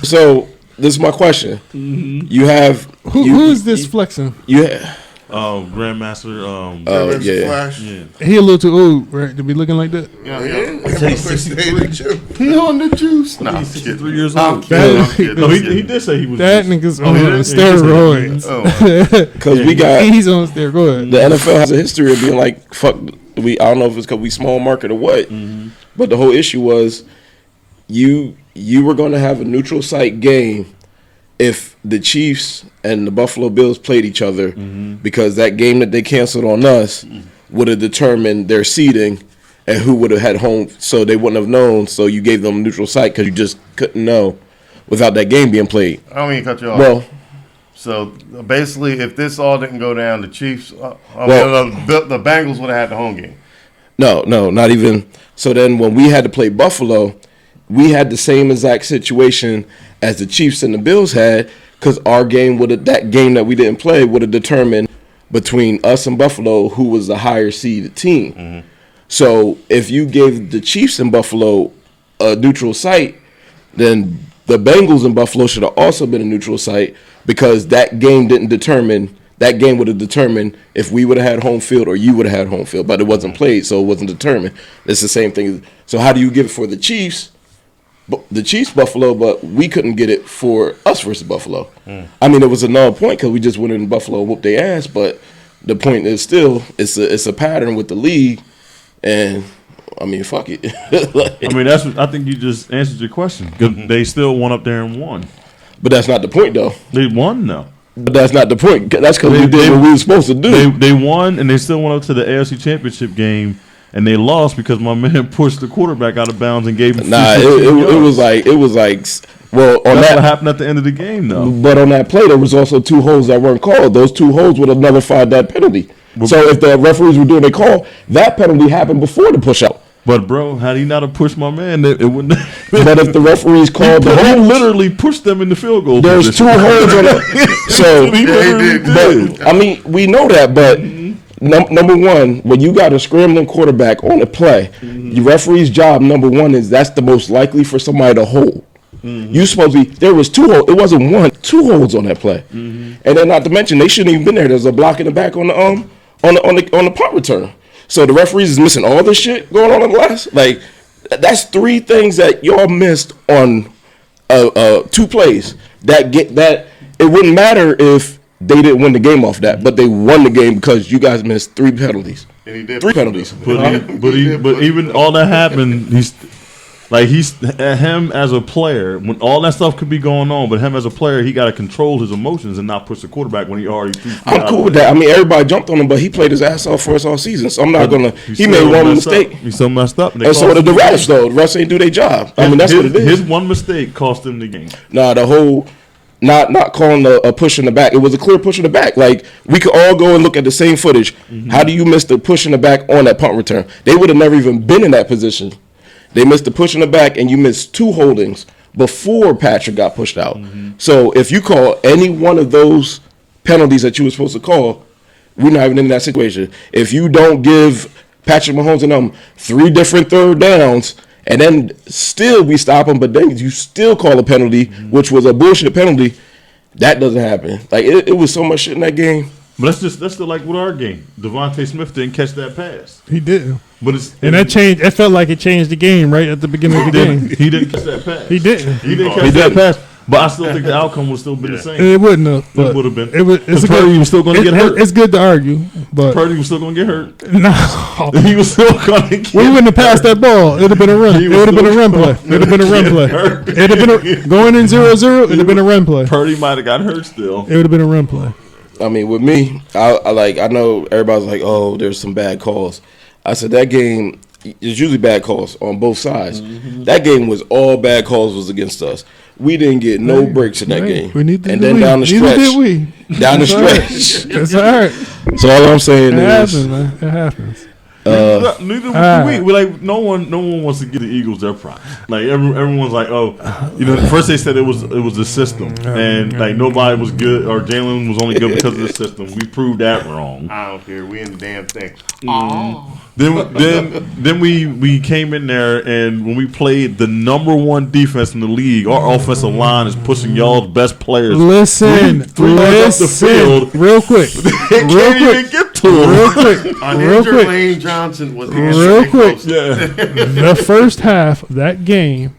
So this is my question. You have Who is this flexing? Yeah. Grandmaster. Yeah. Flash. He a little too old, right, to be looking like that. Yeah. He on the juice. Nah, He's 63 years I'm old. kidding. I'm kidding. No, he did say he was. That nigga's on he did? steroids. Oh, Because we got He's on steroids. the NFL has a history of being like fuck. I don't know if it's because we small market or what, but the whole issue was you were going to have a neutral site game if the Chiefs and the Buffalo Bills played each other, because that game that they canceled on us would have determined their seeding and who would have had home, so they wouldn't have known. So you gave them a neutral site because you just couldn't know without that game being played. I don't mean to cut you off. Well, So basically, if this all didn't go down, the Chiefs, the Bengals would have had the home game. No, not even. So then when we had to play Buffalo, we had the same exact situation as the Chiefs and the Bills had, because our game that game that we didn't play would have determined between us and Buffalo who was the higher seeded team. So if you gave the Chiefs and Buffalo a neutral site, then the Bengals and Buffalo should have also been a neutral site, because that game didn't determine. That game would have determined if we would have had home field or you would have had home field, but it wasn't played, so it wasn't determined. It's the same thing. So how do you give it for the Chiefs? The Chiefs, Buffalo, but we couldn't get it for us versus Buffalo. I mean, it was a null point because we just went in Buffalo and whooped their ass, but the point is still it's a pattern with the league, and I mean, fuck it. I mean, I think you just answered your question. 'Cause they still went up there and won. But that's not the point, though. They won, though. But that's not the point. That's because we did what we were supposed to do. They won, and they still went up to the AFC Championship game, and they lost because my man pushed the quarterback out of bounds and gave him. Nah, it was like well, on that's that what happened at the end of the game, though. But on that play, there was also 2 holds that weren't called. Those 2 holds would have nullified that penalty. So if the referees were doing a call, that penalty happened before the push out. But bro, had he not have pushed my man, it wouldn't. But if the referees called the he hold, literally pushed them in the field goal. there's position. 2 holds on it. So he did. but I mean, we know that. But number one, when you got a scrambling quarterback on a play, the referee's job number one is that's the most likely for somebody to hold. You supposed to be there was 2 holds. It wasn't 1, 2 holds on that play, and then not to mention they shouldn't even been there. There's a block in the back on the punt return. So the referees is missing all this shit going on in the last. Like that's 3 things that y'all missed on 2 plays that it wouldn't matter if they didn't win the game off that, but they won the game because you guys missed 3 penalties. And he did 3 penalties. But even all that happened, he's him as a player, when all that stuff could be going on, but him as a player, he got to control his emotions and not push the quarterback when he already. I'm cool with that. I mean, everybody jumped on him, but he played his ass off for us all season, so I'm not gonna. He made one mistake. He still messed up, and so did the refs. Though the refs ain't do their job. I mean, that's what it is. His one mistake cost him the game. Nah, the whole. Not calling a push in the back. It was a clear push in the back. Like, we could all go and look at the same footage. How do you miss the push in the back on that punt return? They would have never even been in that position. They missed the push in the back, and you missed 2 holdings before Patrick got pushed out. So if you call any one of those penalties that you were supposed to call, we're not even in that situation. If you don't give Patrick Mahomes and them 3 different third downs, and then still we stop them, but then you still call a penalty, which was a bullshit penalty, that doesn't happen. Like, it was so much shit in that game. But that's still like with our game. Devontae Smith didn't catch that pass. He didn't. But that changed. It felt like it changed the game right at the beginning of the game. He didn't catch that pass. He didn't. He didn't catch that pass. But I still think the outcome would still been the same. It wouldn't have. It would have been. It's Purdy was still going to get hurt. It's good to argue, but Purdy was still going to get hurt. No, he was still going to get. We wouldn't have passed that ball. It would have been a run. It would have been a run play. It would have been a run play. It would have been going in 0-0. It would have been a run play. Purdy might have got hurt still. It would have been a run play. I mean, with me, I know everybody's like, oh, there's some bad calls. I said that game. It's usually bad calls on both sides. That game was all bad calls was against us. We didn't get no breaks in that game. We need to and then down the stretch. Did we. Down the stretch. That's all right. So all I'm saying it is, happens, man. It happens. Neither do we. We're like no one wants to give the Eagles their props. Like everyone's like, oh, first they said it was the system, and like nobody was good, or Jalen was only good because of the system. We proved that wrong. I don't care. We in the damn thing. Then we came in there, and when we played the number 1 defense in the league, our offensive line is pushing y'all's best players. Listen, up the field. Real quick. Can't even get to him. Real quick. Uninjured Lane Johnson was real quick. Yeah. The first half of that game,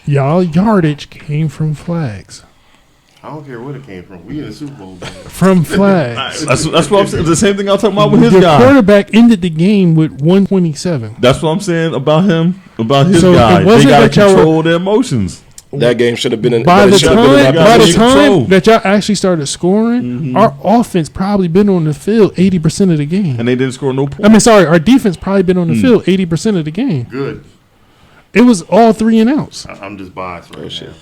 y'all yardage came from flags. I don't care where it came from. We in the Super Bowl. From flags. That's what I'm saying. The same thing I'm talking about with his The guy. quarterback ended the game with 127. That's what I'm saying about him, about his So guy. it They wasn't got to that y'all control their emotions. that game should have been in. By the time control. that y'all actually started scoring, our offense probably been on the field 80% of the game. And they didn't score no points. I mean, sorry, our defense probably been on the field 80% of the game. Good. It was all 3 and outs. I'm just biased right now.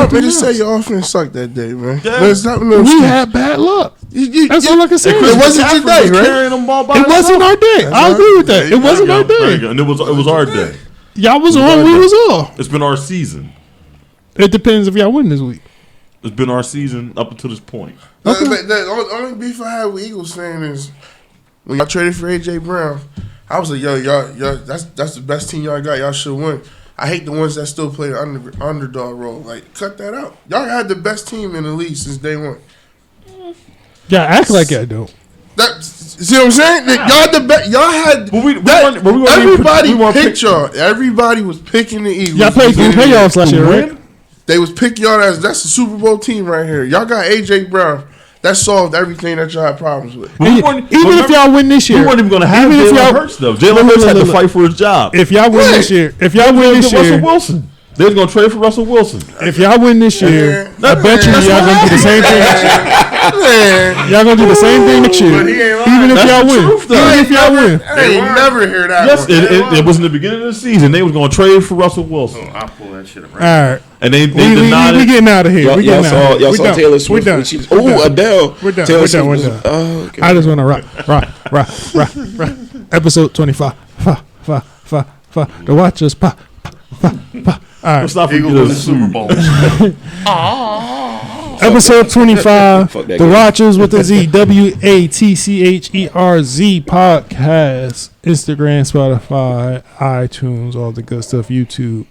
Just say your offense sucked that day, man. Yeah. We had bad luck. That's all I can say. It wasn't your day, right? It wasn't our day. I agree with that. It wasn't our day. And it was our day. Y'all was on, we was off. It's been our season. It depends if y'all win this week. It's been our season up until this point. The only beef I had with Eagles fan is when y'all traded for A.J. Brown, I was like, y'all, that's the best team y'all got. Y'all should win. I hate the ones that still play the underdog role. Like, cut that out. Y'all had the best team in the league since day one. Yeah, act like I don't. See what I'm saying? Y'all the best. Y'all had. Everybody picked y'all. Everybody was picking the Eagles. Y'all played through playoffs last year, right? They was picking y'all as that's the Super Bowl team right here. Y'all got A.J. Brown. that solved everything that y'all had problems with. Even if y'all win this year, we weren't even going to have Jalen Hurts though. Jalen Hurts had to fight for his job. If y'all win this year, Russell Wilson. They was gonna trade for Russell Wilson. If y'all win this year, I bet y'all gonna do the same thing next year. Y'all gonna do the same thing next year. Even if y'all win. Even if y'all win. I ain't never hear that. Yes, it was in the beginning of the season. They was gonna trade for Russell Wilson. I'll pull that shit around. All right. And they denied it. We getting out of here. Y'all saw Taylor Swift. We're done. Adele. We're done. Taylor We're done. We're done. Oh, okay. I just want to rock. Episode 25. The Watchers. All right. Stop Eagles win the Super Bowl. Episode 25. The Watchers with a Z. WATCHERZ podcast. Instagram, Spotify, iTunes, all the good stuff. YouTube.